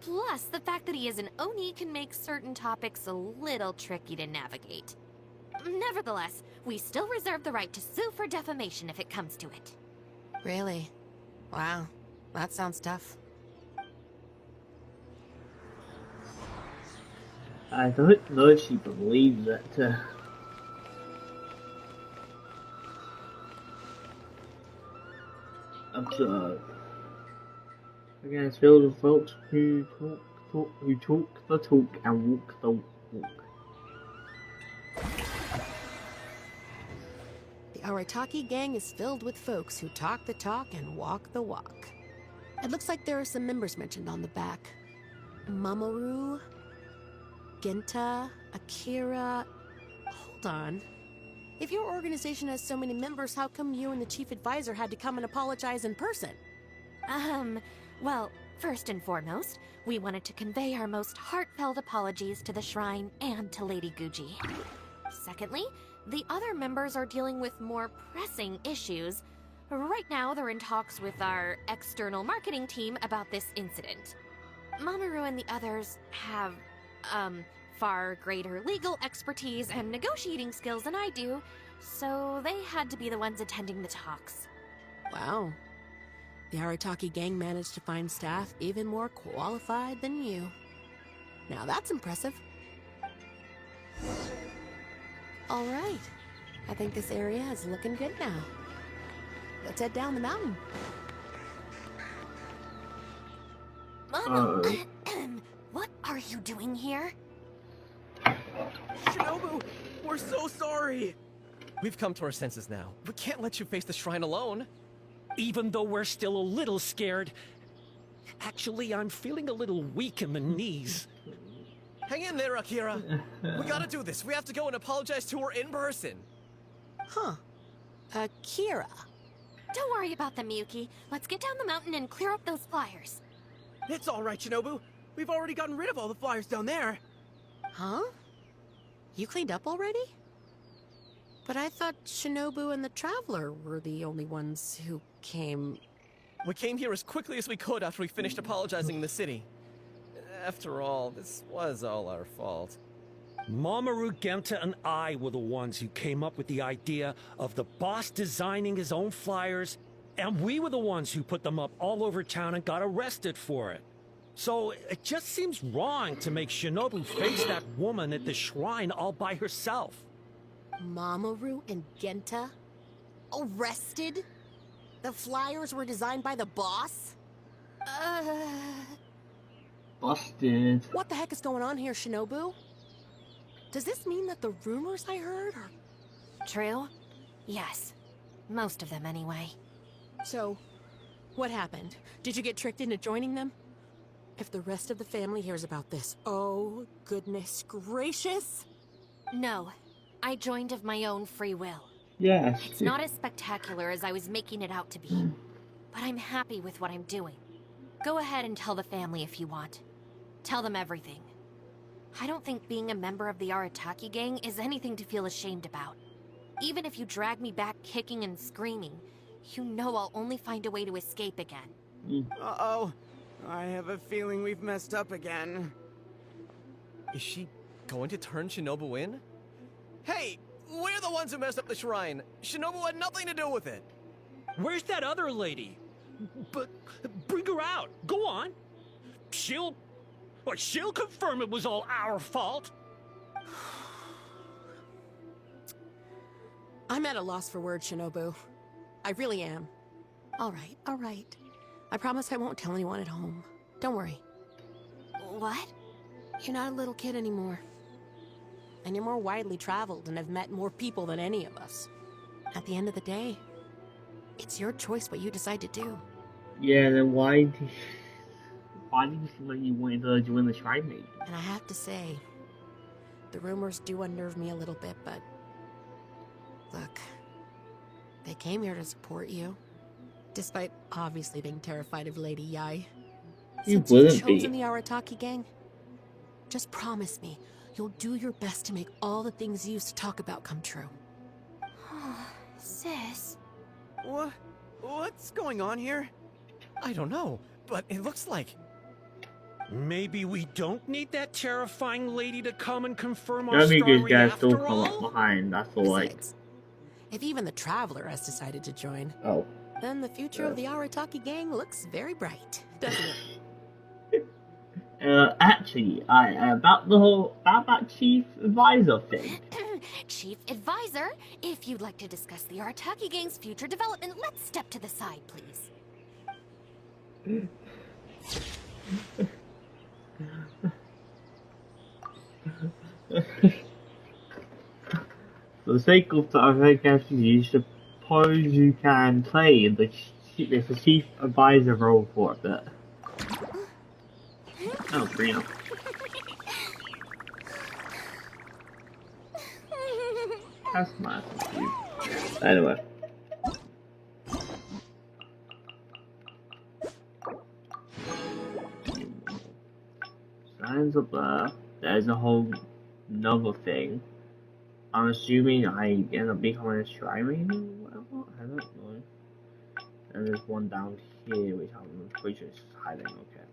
Plus, the fact that he is an Oni can make certain topics a little tricky to navigate. Nevertheless, we still reserve the right to sue for defamation if it comes to it. Really? Wow, that sounds tough. I don't know if she believes it. Observe. Again, it's filled with folks who talk the talk and walk the walk. The Arataki gang is filled with folks who talk the talk and walk the walk. It looks like there are some members mentioned on the back. Mamoru, Genta, Akira... Hold on. If your organization has so many members, how come you and the chief advisor had to come and apologize in person? Well, first and foremost, we wanted to convey our most heartfelt apologies to the shrine and to Lady Guji. Secondly, the other members are dealing with more pressing issues. Right now, they're in talks with our external marketing team about this incident. Mamoru and the others have, far greater legal expertise and negotiating skills than I do, so they had to be the ones attending the talks. Wow. The Arataki gang managed to find staff even more qualified than you. Now that's impressive. All right. I think this area is looking good now. Let's head down the mountain. Mama, what are you doing here? Shinobu, we're so sorry. We've come to our senses now. We can't let you face the shrine alone. Even though we're still a little scared. Actually, I'm feeling a little weak in the knees. Hang in there, Akira. We gotta do this. We have to go and apologize to her in person. Huh. Akira. Don't worry about them, Yuki. Let's get down the mountain and clear up those flyers. It's all right, Shinobu. We've already gotten rid of all the flyers down there. Huh? You cleaned up already? But I thought Shinobu and the Traveler were the only ones who came... We came here as quickly as we could after we finished apologizing in the city. After all, this was all our fault. Mamoru, Genta, and I were the ones who came up with the idea of the boss designing his own flyers, and we were the ones who put them up all over town and got arrested for it. So it just seems wrong to make Shinobu face that woman at the shrine all by herself. Mamoru and Genta? Arrested? The flyers were designed by the boss? Busted. What the heck is going on here, Shinobu? Does this mean that the rumors I heard are... True? Yes. Most of them, anyway. So, what happened? Did you get tricked into joining them? If the rest of the family hears about this, oh, goodness gracious! No. I joined of my own free will. Yes. It's not as spectacular as I was making it out to be. But I'm happy with what I'm doing. Go ahead and tell the family if you want. Tell them everything. I don't think being a member of the Arataki gang is anything to feel ashamed about. Even if you drag me back kicking and screaming, you know I'll only find a way to escape again. Uh-oh. I have a feeling we've messed up again. Is she going to turn Shinobu in? Hey, we're the ones who messed up the shrine. Shinobu had nothing to do with it. Where's that other lady? But bring her out. Go on. She'll confirm it was all our fault. I'm at a loss for words, Shinobu. I really am. All right, all right. I promise I won't tell anyone at home. Don't worry. What? You're not a little kid anymore. And you're more widely traveled and have met more people than any of us. At the end of the day, it's your choice what you decide to do. Yeah, then why did you seem like you wanted to join the shrine mate? And I have to say, the rumors do unnerve me a little bit, but... Look, they came here to support you. Despite obviously being terrified of Lady Yai. Since you've chosen the Arataki gang, just promise me you'll do your best to make all the things you used to talk about come true. Sis. What's going on here? I don't know, but it looks like... Maybe we don't need that terrifying lady to come and confirm our I think these story guys after still come all? up behind, that's all like... If even the Traveler has decided to join, then the future of the Arataki gang looks very bright, doesn't it? Actually, about the whole, about Chief Advisor thing. Chief Advisor, if you'd like to discuss the Arataki gang's future development, let's step to the side, please. For the sake of the Arataki, you suppose you can play the Chief Advisor role for a bit. Oh, Reno. That's nice of you. Anyway. Signs up there. There's a whole another thing. I'm assuming I end up becoming a shrine maybe? Whatever? I don't know. And there's one down here which I'm pretty sure is hiding, okay.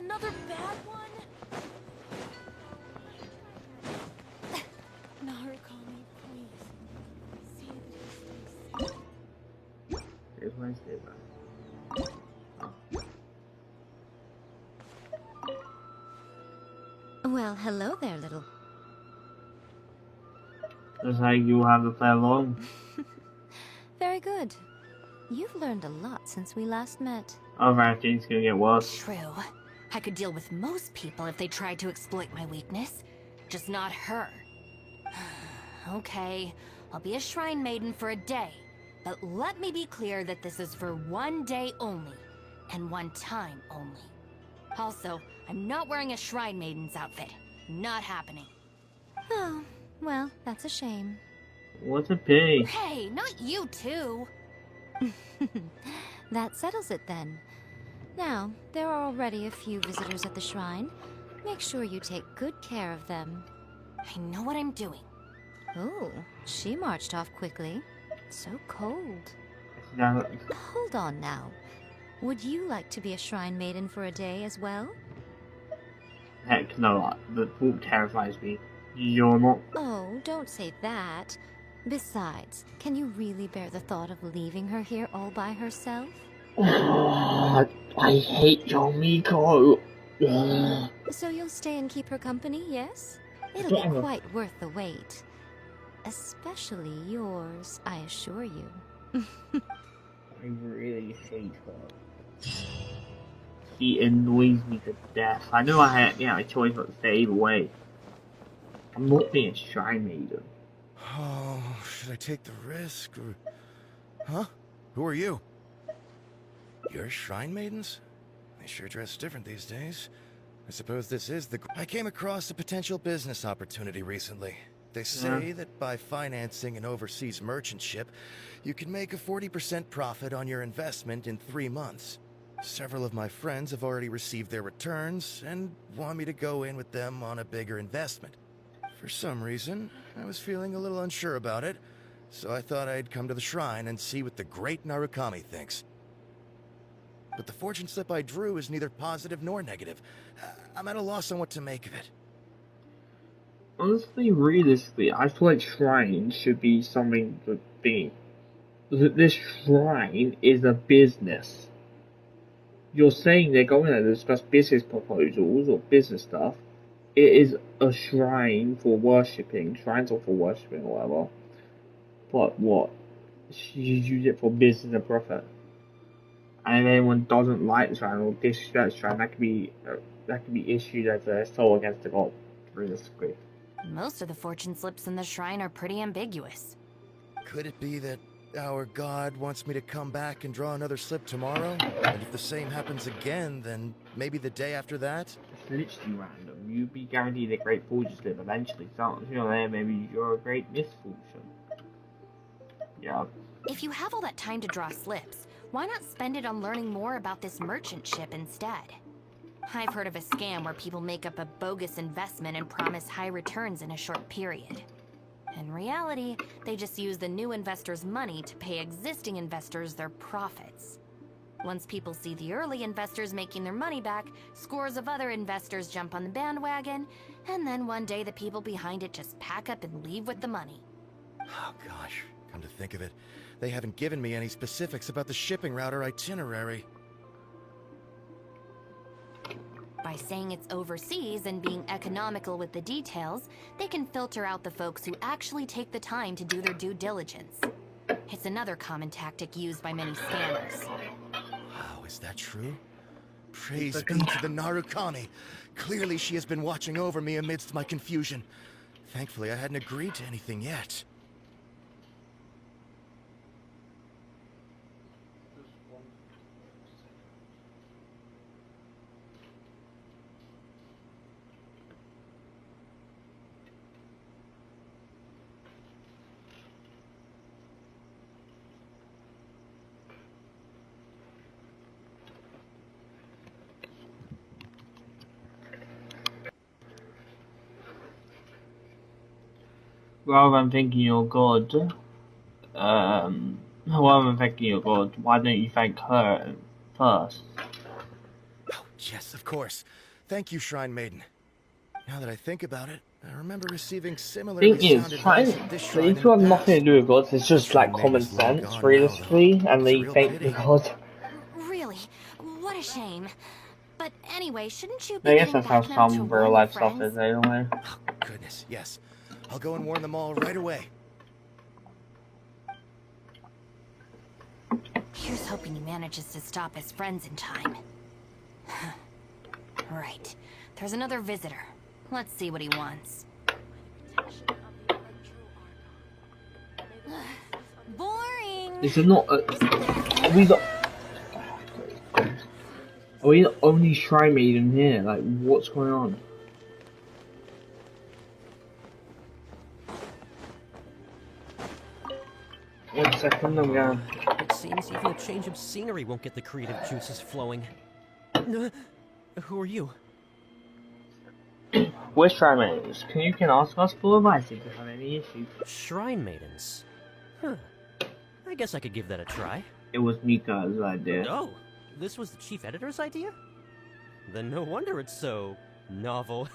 Another bad one? Narukami, please. See that he stays. Here's Wednesday, man. Well, hello there, little. Just like you have to play along. Very good. You've learned a lot since we last met. Alright, things gonna get worse. True. I could deal with most people if they tried to exploit my weakness. Just not her. Okay, I'll be a shrine maiden for a day. But let me be clear that this is for one day only. And one time only. Also, I'm not wearing a shrine maiden's outfit. Not happening. Oh, well, that's a shame. What a pity. Hey, not you too! That settles it then. Now, there are already a few visitors at the shrine. Make sure you take good care of them. I know what I'm doing. Oh, she marched off quickly. So cold. No. Hold on now. Would you like to be a shrine maiden for a day as well? Heck no, the thought terrifies me. You're not. Oh, don't say that. Besides, can you really bear the thought of leaving her here all by herself? I hate Yomiko. So you'll stay and keep her company, yes? It'll Yeah. be quite worth the wait. Especially yours, I assure you. I really hate her. She annoys me to death. I know I had a choice but to stay either way. I'm not being a shrine maiden. Oh, should I take the risk or... Huh? Who are you? You're shrine maidens? They sure dress different these days. I suppose this is the... I came across a potential business opportunity recently. They say that by financing an overseas merchant ship, you can make a 40% profit on your investment in 3 months. Several of my friends have already received their returns and want me to go in with them on a bigger investment. For some reason, I was feeling a little unsure about it, so I thought I'd come to the shrine and see what the great Narukami thinks. But the fortune slip I drew is neither positive nor negative. I'm at a loss on what to make of it. Honestly, realistically, I feel like shrine should be something that this shrine is a business. You're saying they're going to discuss business proposals or business stuff. It is a shrine for worshipping. Shrines are for worshipping or whatever. But what? You use it for business and profit. And if anyone doesn't like the shrine or disrespect the shrine, that could be issued as a assault against the god, realistically. Most of the fortune slips in the shrine are pretty ambiguous. Could it be that our god wants me to come back and draw another slip tomorrow? And if the same happens again, then maybe the day after that? It's literally random. You'd be guaranteed a great fortune slip eventually. So, maybe you're a great misfortune. Yeah. If you have all that time to draw slips, why not spend it on learning more about this merchant ship instead? I've heard of a scam where people make up a bogus investment and promise high returns in a short period. In reality, they just use the new investors' money to pay existing investors their profits. Once people see the early investors making their money back, scores of other investors jump on the bandwagon, and then one day the people behind it just pack up and leave with the money. Oh gosh, come to think of it, they haven't given me any specifics about the shipping route or itinerary. By saying it's overseas and being economical with the details, they can filter out the folks who actually take the time to do their due diligence. It's another common tactic used by many scammers. Wow, is that true? Praise be to the Narukami. Clearly she has been watching over me amidst my confusion. Thankfully, I hadn't agreed to anything yet. Rather than thanking your god, why don't you thank her first? Oh, Yes, of course. Thank you, Shrine Maiden. Now that I think about it, I remember receiving similarly Thing is, sound advice at this shrine these in two the have nothing to past. do with gods. It's just Shrine like common Maiden's long sense, gone now, though. realistically, and It's a they real think the pity. god. Really? What a shame. But anyway, shouldn't you be I guess getting that's how back now to some warn real your life stuff friends? is anyway. Goodness, yes. I'll go and warn them all right away. Here's hoping he manages to stop his friends in time. Right. There's another visitor. Let's see what he wants. Boring! This is not. Are we the? Are we the only Shrine Maiden here? Like, what's going on? One second, I'm gonna. It seems even a change of scenery won't get the creative juices flowing. Who are you? We're Shrine Maidens. You can ask us for advice if you have any issues. Shrine Maidens? Huh. I guess I could give that a try. It was Mika's idea. Oh, this was the chief editor's idea? Then no wonder it's so novel.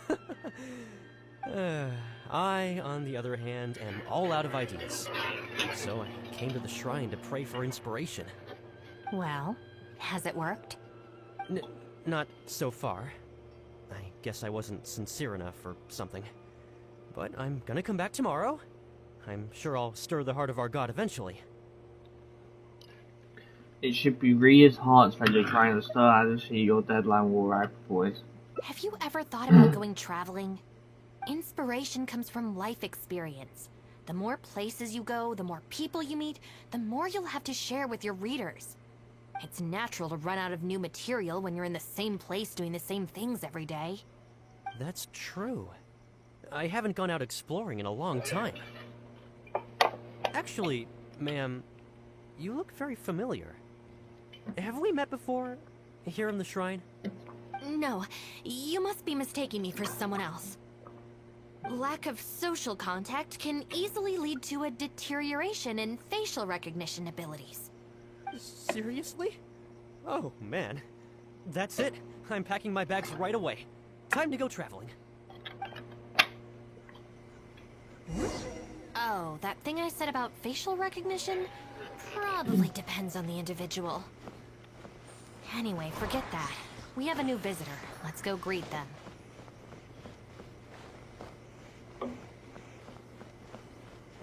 I, on the other hand, am all out of ideas. So I came to the shrine to pray for inspiration. Well, has it worked? Not so far. I guess I wasn't sincere enough or something. But I'm gonna come back tomorrow. I'm sure I'll stir the heart of our god eventually. It should be Ria's hearts when you're trying to start and see your deadline will arrive, boys. Have you ever thought about going traveling? Inspiration comes from life experience. The more places you go, the more people you meet, the more you'll have to share with your readers. It's natural to run out of new material when you're in the same place doing the same things every day. That's true. I haven't gone out exploring in a long time. Actually, ma'am, you look very familiar. Have we met before? Here in the shrine? No, you must be mistaking me for someone else. Lack of social contact can easily lead to a deterioration in facial recognition abilities. Seriously? Oh, man. That's it. I'm packing my bags right away. Time to go traveling. Oh, that thing I said about facial recognition? Probably depends on the individual. Anyway, forget that. We have a new visitor. Let's go greet them.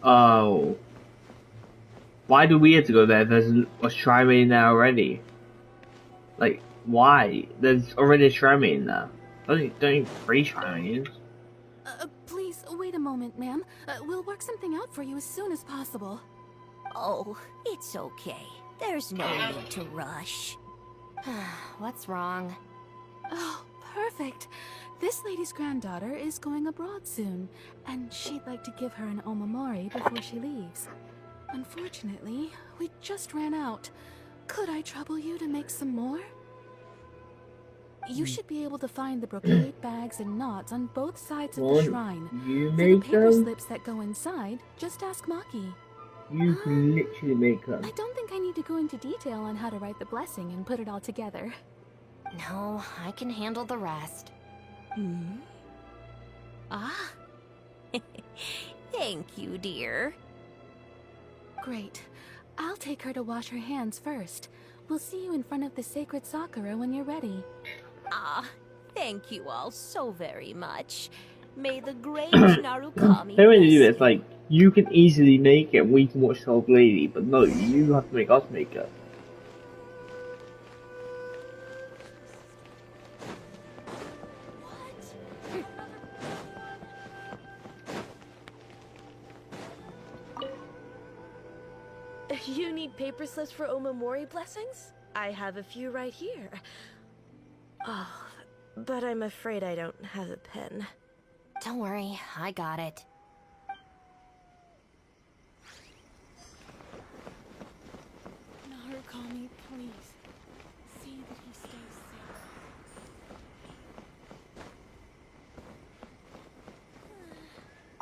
Oh. Why do we have to go there? There's a Shrine Maiden there already. Like, why? There's already a Shrine Maiden there. Don't need 3 Shrine Maidens. Please, wait a moment, ma'am. We'll work something out for you as soon as possible. Oh, it's okay. There's no need to rush. What's wrong? Oh, perfect. This lady's granddaughter is going abroad soon, and she'd like to give her an omamori before she leaves. Unfortunately, we just ran out. Could I trouble you to make some more? You should be able to find the brocade bags and knots on both sides of the shrine. You For the make paper them? slips that go inside, just ask Maki. You can literally make them. I don't think I need to go into detail on how to write the blessing and put it all together. No, I can handle the rest. Ah. Thank you, dear. Great. I'll take her to wash her hands first. We'll see you in front of the sacred Sakura when you're ready. Ah, thank you all so very much. May the great Narukami Hey, when you do bless this, like, you can easily make it and we can watch the old lady, but no, you have to make us make it. You need paper slips for Omamori blessings? I have a few right here. Oh, but I'm afraid I don't have a pen. Don't worry, I got it. Narukami, please. See that he stays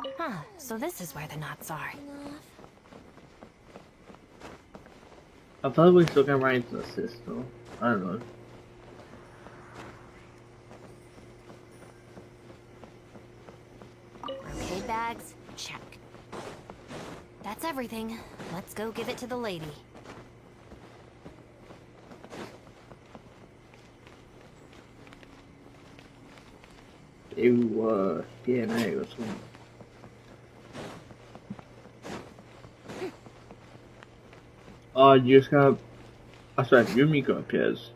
safe. Huh, so this is where the knots are. I thought we were still gonna write into the system. I don't know. bags? Check. That's everything. Let's go give it to the lady. DNA or something. Oh, you just got. I said Yumiko appears.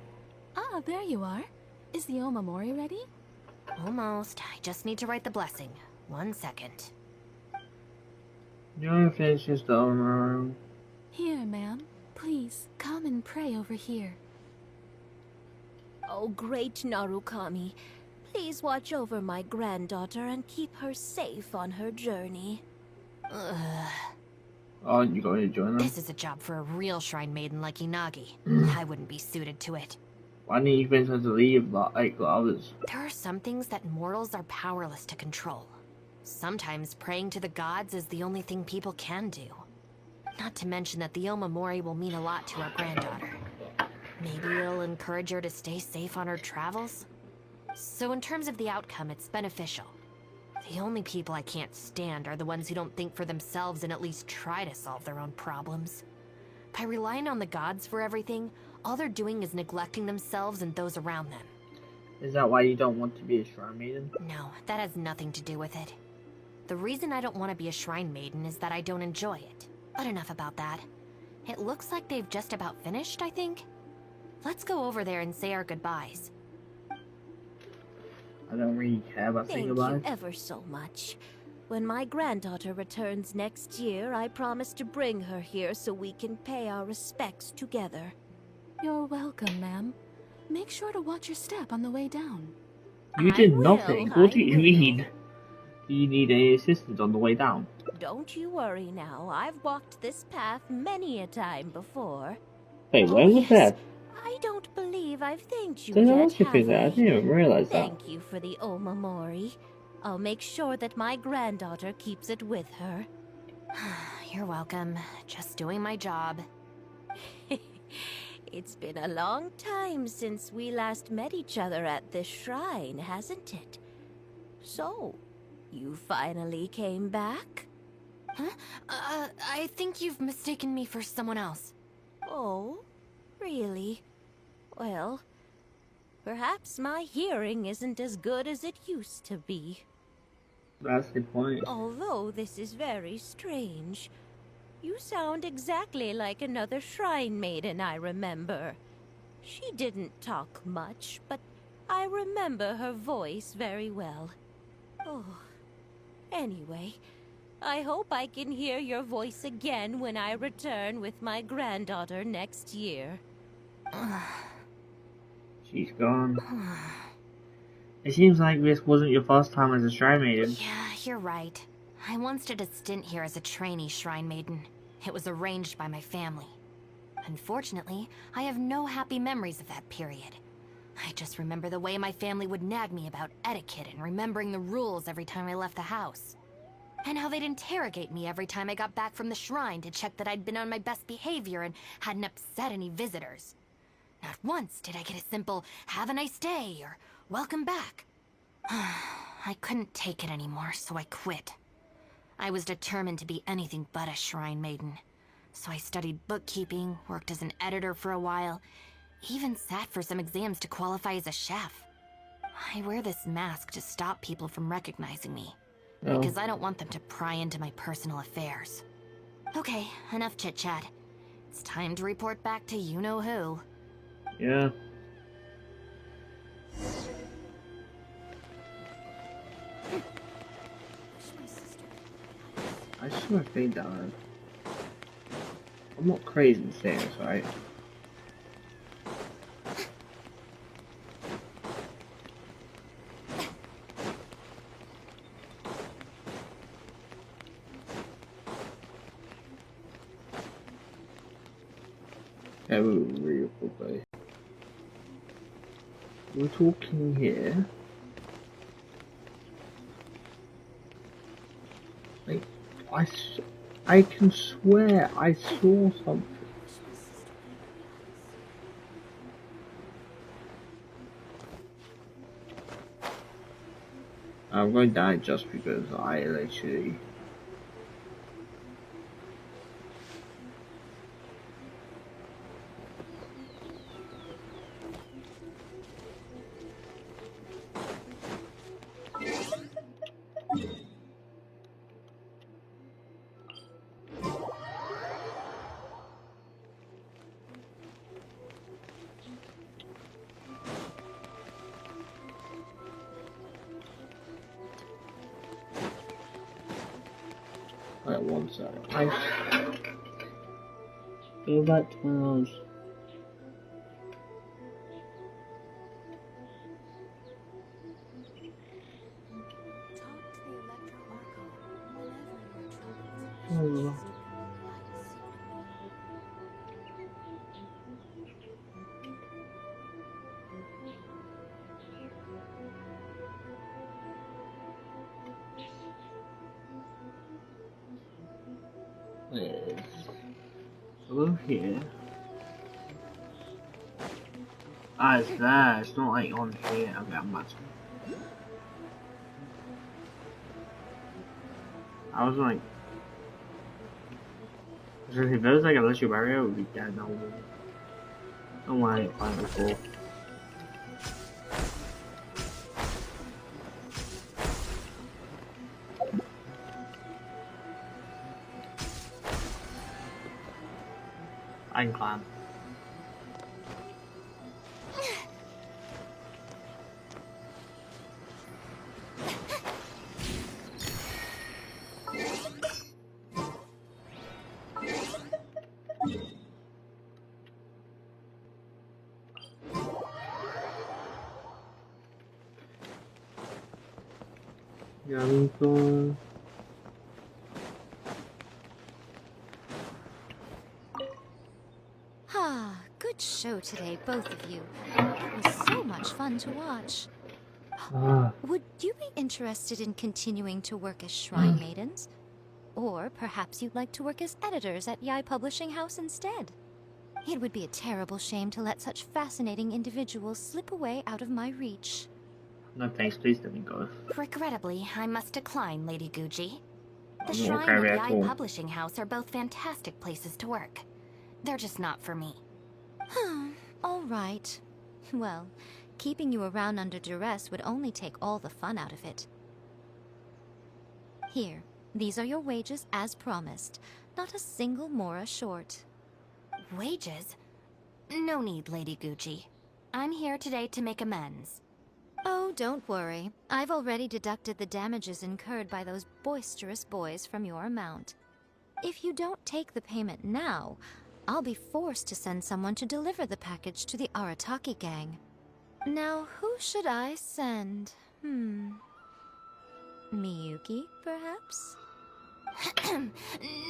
Ah, there you are. Is the Omamori ready? Almost. I just need to write the blessing. 1 second. You finish just the room. Here, ma'am. Please, come and pray over here. Oh, great Narukami. Please watch over my granddaughter and keep her safe on her journey. Ugh. Oh, you going to join them? This is a job for a real shrine maiden like Inagi. I wouldn't be suited to it. Why didn't you convince her to leave like the others? There are some things that mortals are powerless to control. Sometimes praying to the gods is the only thing people can do. Not to mention that the Omamori will mean a lot to our granddaughter. Maybe it'll encourage her to stay safe on her travels? So in terms of the outcome, it's beneficial. The only people I can't stand are the ones who don't think for themselves and at least try to solve their own problems. By relying on the gods for everything, all they're doing is neglecting themselves and those around them. Is that why you don't want to be a shrine maiden? No, that has nothing to do with it. The reason I don't want to be a shrine maiden is that I don't enjoy it. But enough about that. It looks like they've just about finished, I think. Let's go over there and say our goodbyes. I don't really care about saying goodbye. Thank you ever so much. When my granddaughter returns next year, I promise to bring her here so we can pay our respects together. You're welcome, ma'am. Make sure to watch your step on the way down. You did nothing. What do you need? Do you need any assistance on the way down? Don't you worry now. I've walked this path many a time before. Wait, where was that? I don't believe I've thanked you Did I yet, also think that? I have didn't even realize that. Thank you for the Omamori. I'll make sure that my granddaughter keeps it with her. You're welcome. Just doing my job. It's been a long time since we last met each other at this shrine, hasn't it? So, you finally came back? Huh? I think you've mistaken me for someone else. Oh, really? Well, perhaps my hearing isn't as good as it used to be. That's the point. Although this is very strange. You sound exactly like another shrine maiden I remember. She didn't talk much, but I remember her voice very well. Oh, anyway, I hope I can hear your voice again when I return with my granddaughter next year. She's gone. It seems like this wasn't your first time as a shrine maiden. Yeah, you're right. I once did a stint here as a trainee shrine maiden. It was arranged by my family. Unfortunately, I have no happy memories of that period. I just remember the way my family would nag me about etiquette and remembering the rules every time I left the house. And how they'd interrogate me every time I got back from the shrine to check that I'd been on my best behavior and hadn't upset any visitors. Not once did I get a simple, "Have a nice day," or "Welcome back." I couldn't take it anymore, so I quit. I was determined to be anything but a shrine maiden. So I studied bookkeeping, worked as an editor for a while, even sat for some exams to qualify as a chef. I wear this mask to stop people from recognizing me, because I don't want them to pry into my personal affairs. Okay, enough chit-chat. It's time to report back to you-know-who. Yeah. I just want to fade down. I'm not crazy saying this, right? Yeah, we were real quickly. We're talking here. Like, I can swear I saw something. I'm going to die just because I literally... Wait, one second. Go back to my house. Oh. Yes. Hello here. Ah, it's there. It's not like on here. Okay, I'm not. I was like, if there was like a little barrier, it would be dead now. Don't worry, it's fine before. I can climb. Ah, good show today, both of you. It was so much fun to watch. Would you be interested in continuing to work as Shrine Maidens? Or perhaps you'd like to work as editors at Yai Publishing House instead? It would be a terrible shame to let such fascinating individuals slip away out of my reach. No thanks, please let me go. Regrettably, I must decline, Lady Gucci. The I'm Shrine okay and with Yai all. Publishing House are both fantastic places to work. They're just not for me. All right. Well, keeping you around under duress would only take all the fun out of it. Here, these are your wages as promised. Not a single mora short. Wages? No need, Lady Gucci. I'm here today to make amends. Oh, don't worry. I've already deducted the damages incurred by those boisterous boys from your amount. If you don't take the payment now, I'll be forced to send someone to deliver the package to the Arataki gang. Now, who should I send? Miyuki, perhaps?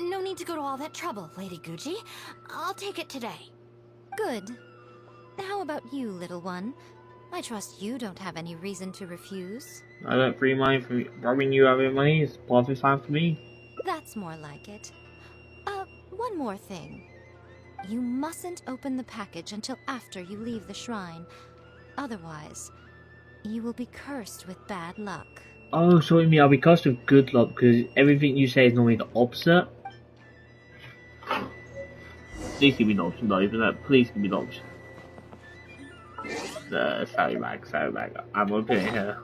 No need to go to all that trouble, Lady Gucci. I'll take it today. Good. How about you, little one? I trust you don't have any reason to refuse. I got free money from robbing you out of your money. It's perfectly fine for me. That's more like it. One more thing. You mustn't open the package until after you leave the shrine. Otherwise, you will be cursed with bad luck. Oh, so you mean I'll be cursed with good luck because everything you say is normally the opposite? Please give me the option, not even that. Please give me the option. Sally bag. I'm opening it here.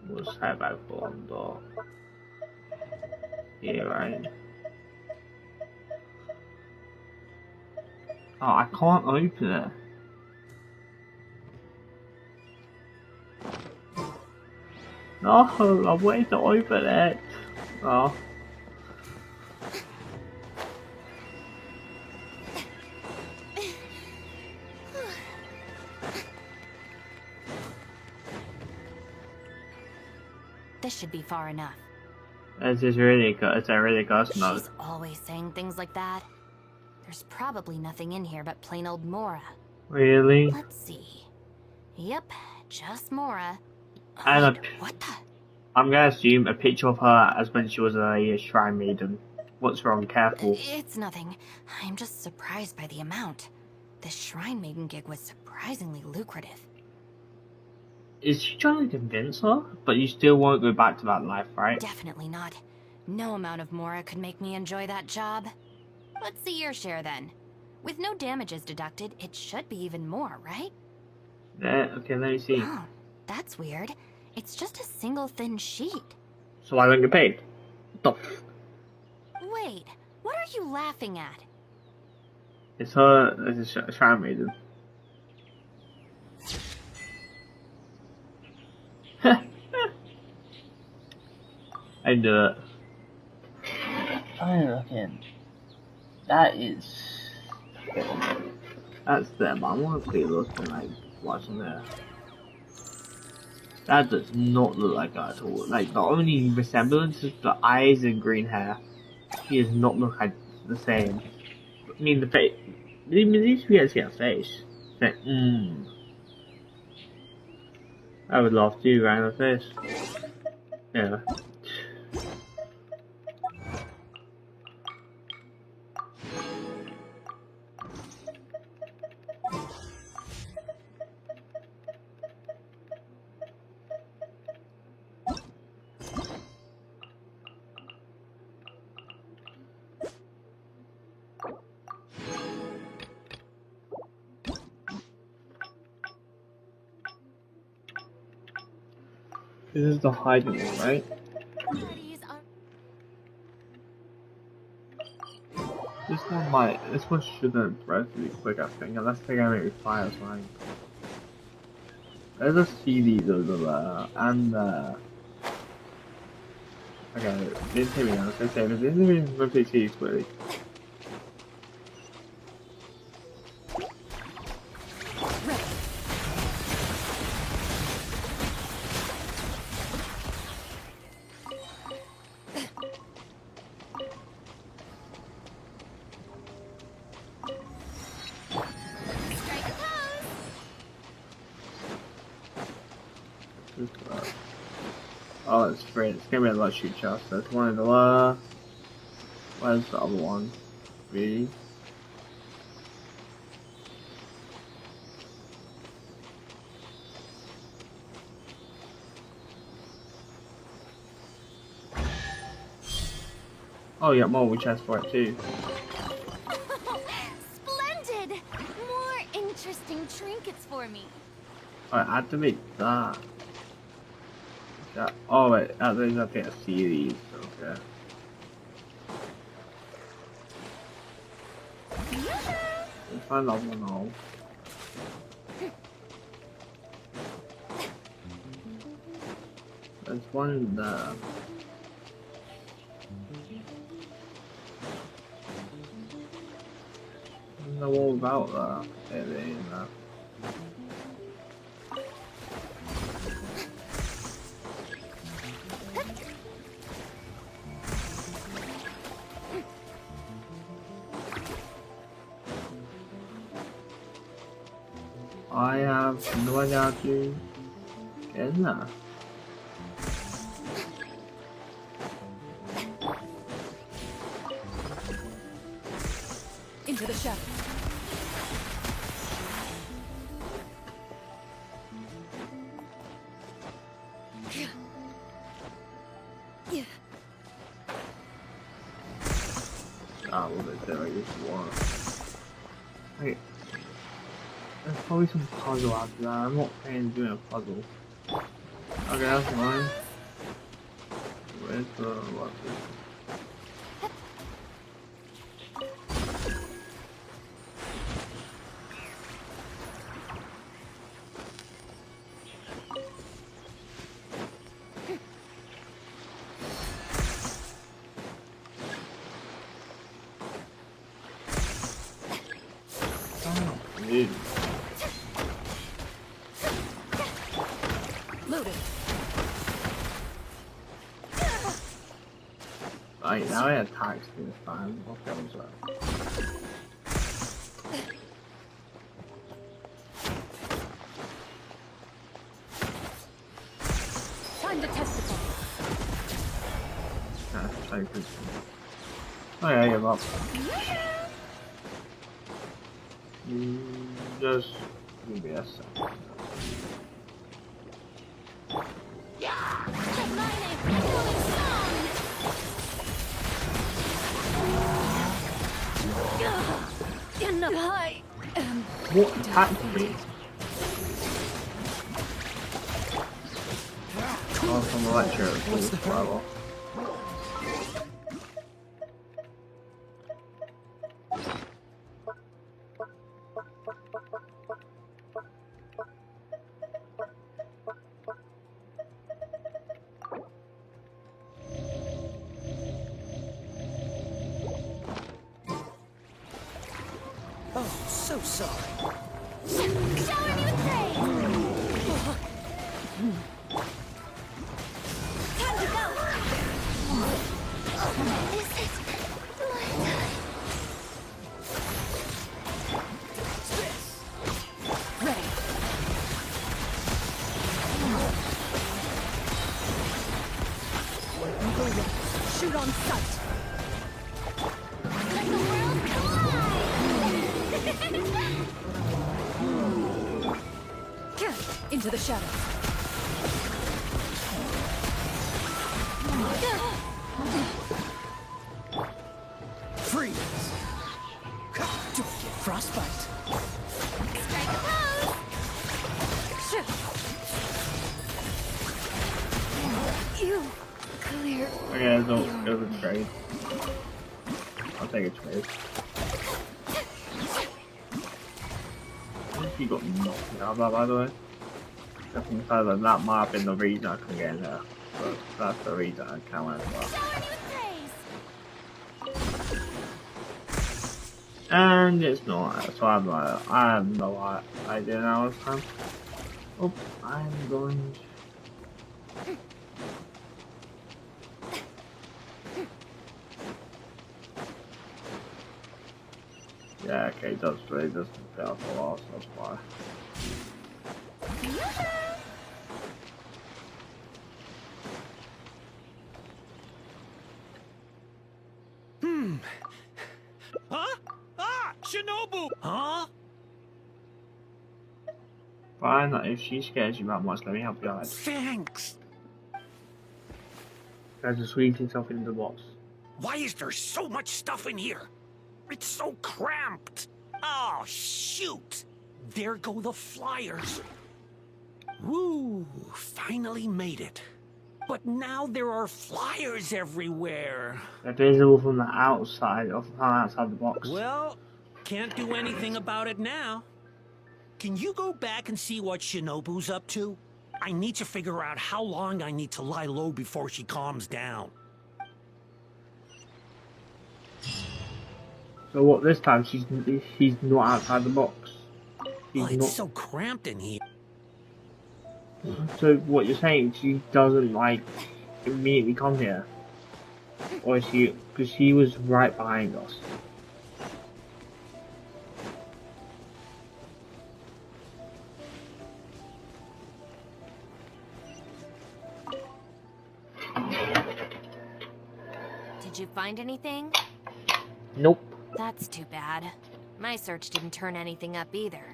What's that bag for on the door? Yeah, right. Oh, I can't open it. No, I'm waiting to open it. Oh. This should be far enough. It's really ridiculous. No. She's always saying things like that. There's probably nothing in here but plain old Mora. Really? Let's see. Yep, just Mora. And What the? I'm gonna assume a picture of her as when she was a shrine maiden. What's wrong? Careful. It's nothing. I'm just surprised by the amount. This shrine maiden gig was surprisingly lucrative. Is she trying to convince her? But you still won't go back to that life, right? Definitely not. No amount of Mora could make me enjoy that job. Let's see your share then. With no damages deducted, it should be even more, right? Yeah, okay, let me see. Oh, that's weird. It's just a single thin sheet. So I don't get paid? What the f? Wait, what are you laughing at? It's her as a charm maiden. I knew it. I reckon that is. That's them. I want to play those and like watching that. That does not look like her at all. Like the only resemblance is the eyes and green hair. She does not look like the same. I mean the face. At least we see her face. Like, I would love to right in her face. Yeah. This is the hiding one, right? This one shouldn't relatively quick, I think, unless they're gonna make me fire or something. There's a CD over there, and okay, didn't take me on, I was gonna say, but didn't even rotate CDs quickly. Oh, it's great. It's gonna be a lot of shoot shots. That's one of the where's the other one? Really? Oh, yeah, more we chest for it too. Splendid! More interesting trinkets for me. Alright, activate that. Yeah. Oh wait, there's I think a series. Okay. Let's find that one now. There's one there. I don't know all about that. Yeah, they ain't that. I have no idea how to get in there. Into the shadows. Ah, what is there? I just want. Wait. There's probably some puzzle after that. I'm not paying doing a puzzle. Okay, that's mine. Where's the what's this? Dude. Loaded. Right, now I attack this time. What that was that? Time to testify. Oh yeah, I give up. Just give me a second. grown up. I am What attacked me? Oh, from the lecture. What's the hurry? Oh, so sorry. Showing you praise! Time to go! This is my time. ready. Shoot on sight. Let the world collide! Into the shadows. Freeze! Don't get frostbite. Strike a pose! You clear. Okay, don't go to trade. I'll take a trade. You got nothing out of that, by the way. I think that might have been the reason I couldn't get in there. But that's the reason I can't win as well. And it's not, so I have no idea now this time. Oh, I'm going. Yeah, okay, it does, but it doesn't fail for a while, so that's why. Huh? Ah! Shinobu! Huh? Fine, if she scares you that much, let me help you out. Thanks! Try to squeeze yourself into the box. Why is there so much stuff in here? It's so cramped! Oh, shoot! There go the flyers. Woo! Finally made it. But now there are flyers everywhere. They're visible from the outside, outside the box. Well, can't do anything about it now. Can you go back and see what Shinobu's up to? I need to figure out how long I need to lie low before she calms down. So what, this time she's not outside the box? Well, it's so cramped in here. So what you're saying, she doesn't like immediately come here? Or is she, because she was right behind us. Did you find anything? Nope. That's too bad. My search didn't turn anything up either.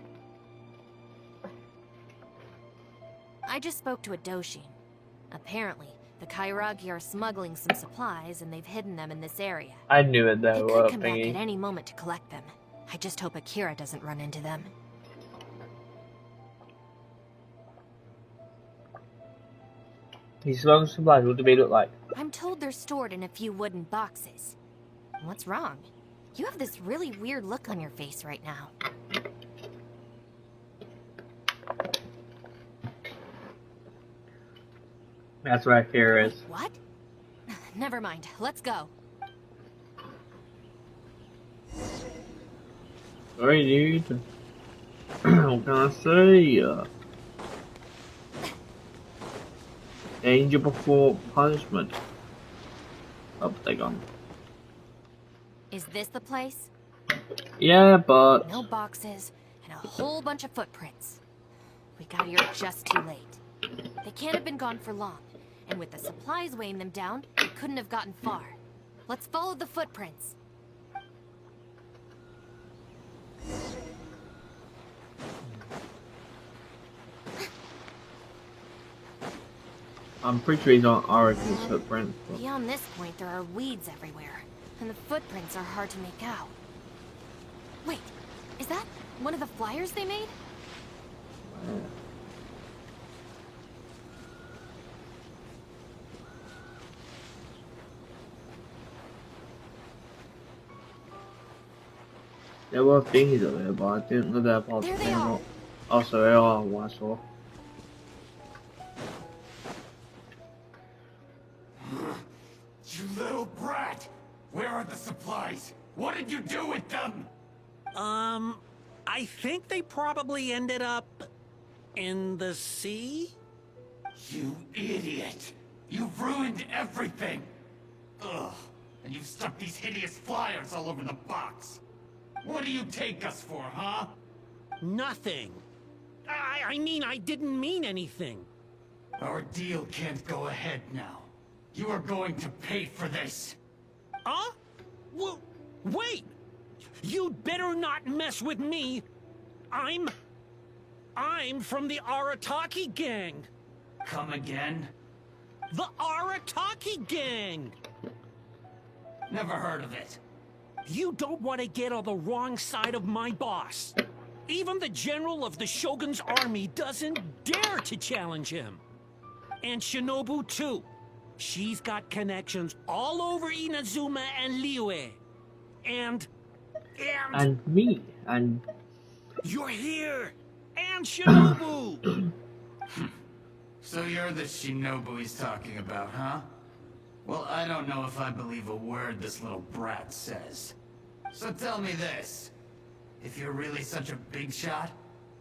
I just spoke to a Doshin. Apparently, the Kairagi are smuggling some supplies and they've hidden them in this area. I knew it though. They could come back at any moment to collect them. I just hope Akira doesn't run into them. These long supplies, what do they look like? I'm told they're stored in a few wooden boxes. What's wrong? You have this really weird look on your face right now. That's what I fear is. What? Never mind. Let's go. Sorry, dude. What can I say? Danger before punishment. Oh, they're gone. Is this the place? Yeah, but... No boxes, and a whole bunch of footprints. We got here just too late. They can't have been gone for long, and with the supplies weighing them down, they couldn't have gotten far. Let's follow the footprints. I'm pretty sure he's on Oracle's footprint. But... Beyond this point, there are weeds everywhere, and the footprints are hard to make out. Wait, Is that one of the flyers they made? There were things up there, but I didn't know that part. There they are. Also, there are what I saw. You little brat! Where are the supplies? What did you do with them? I think they probably ended up in the sea? You idiot! You've ruined everything! Ugh, and you've stuck these hideous flyers all over the box. What do you take us for, huh? Nothing. I mean, I didn't mean anything. Our deal can't go ahead now. You are going to pay for this. Huh? Well, wait! You'd better not mess with me. I'm from the Arataki gang. Come again? The Arataki gang! Never heard of it. You don't want to get on the wrong side of my boss. Even the general of the Shogun's army doesn't dare to challenge him. And Shinobu too. She's got connections all over Inazuma and Liyue. And me. And... You're here! And Shinobu! So you're the Shinobu he's talking about, huh? Well, I don't know if I believe a word this little brat says. So tell me this. If you're really such a big shot,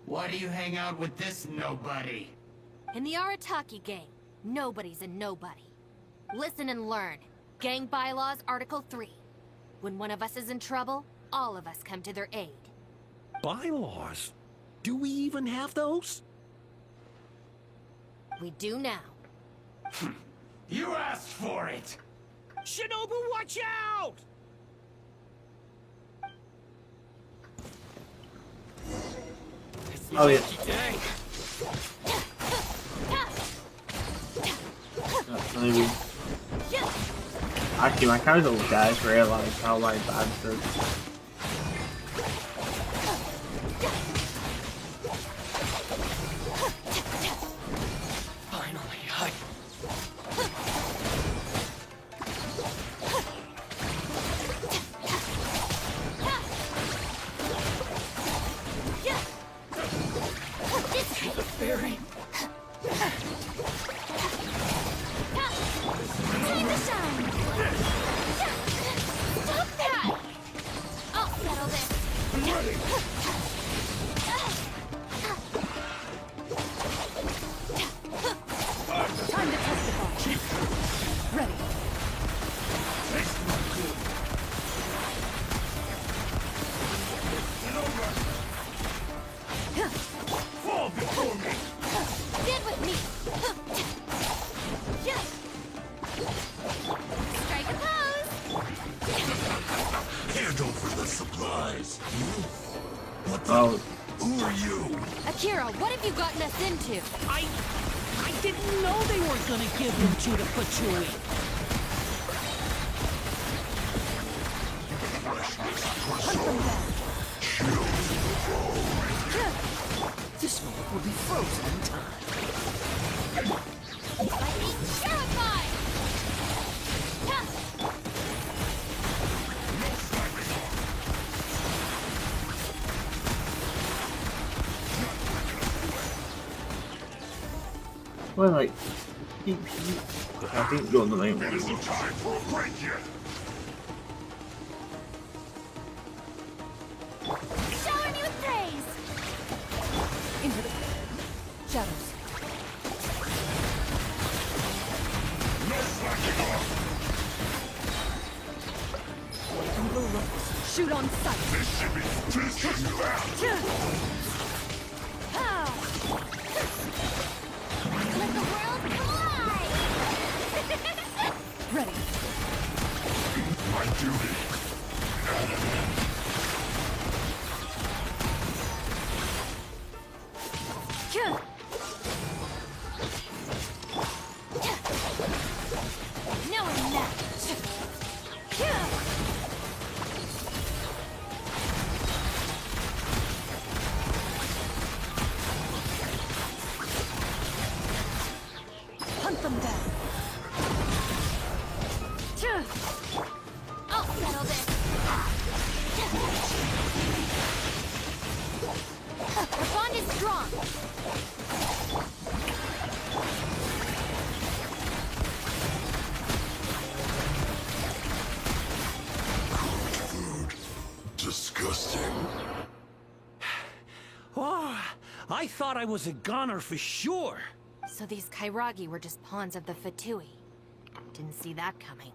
why do you hang out with this nobody? In the Arataki gang, nobody's a nobody. Listen and learn. Gang bylaws, Article 3. When one of us is in trouble, all of us come to their aid. Bylaws? Do we even have those? We do now. You asked for it! Shinobu, watch out! Oh yeah. Maybe. Actually, my casual guys realize how like bad this. Oh. Who are you? Akira, what have you gotten us into? I didn't know they were gonna give him to the patchouli. This one will be frozen in time. I'm terrified! Well, like, I think you're the main one. It isn't time for a break yet. Shower me with praise! Into the shadows. No slacking off. From below. Shoot on sight. This should be dishing you out. Let the world fly! Ready. My duty. No match! Hunt them down. I'll settle this. The bond is strong. Disgusting. Oh, I thought I was a goner for sure. So these Kairagi were just pawns of the Fatui. Didn't see that coming.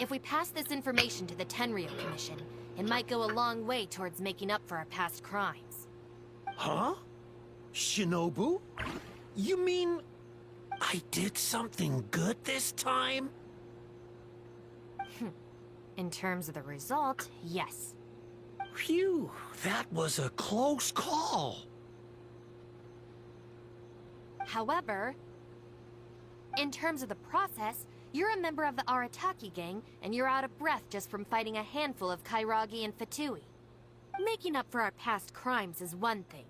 If we pass this information to the Tenryo Commission, it might go a long way towards making up for our past crimes. Huh? Shinobu? You mean I did something good this time? In terms of the result, yes. Phew, that was a close call. However, in terms of the process, you're a member of the Arataki gang, and you're out of breath just from fighting a handful of Kairagi and Fatui. Making up for our past crimes is one thing,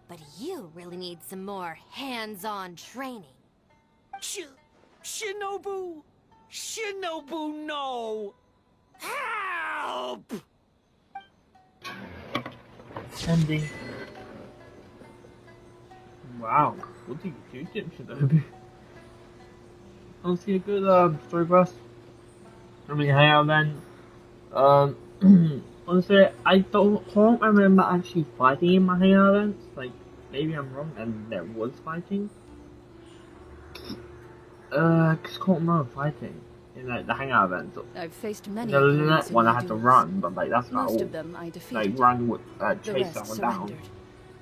but you really need some more hands-on training. Shinobu! Shinobu, no! Help! Ending. Wow, what did you do, Shinobu? Honestly, a good story quest. I mean, hangout then. Honestly, I don't remember actually fighting in my hangout events. Like, maybe I'm wrong, and there was fighting. Cause I can't remember fighting in like the hangout events. I've faced many The opponents net in one I my had to duels. run, but like that's not Most all. of them I defeated. Like run with The chase rest someone down. surrendered.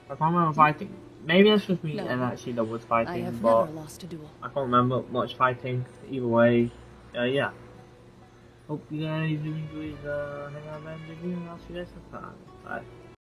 I can't remember fighting. Maybe it's just me, No. and actually there was I fighting, have but never lost a duel. I can't remember much fighting. Either way, yeah. Hope you guys enjoyed the hangout event video, and I'll see you guys next time. Bye.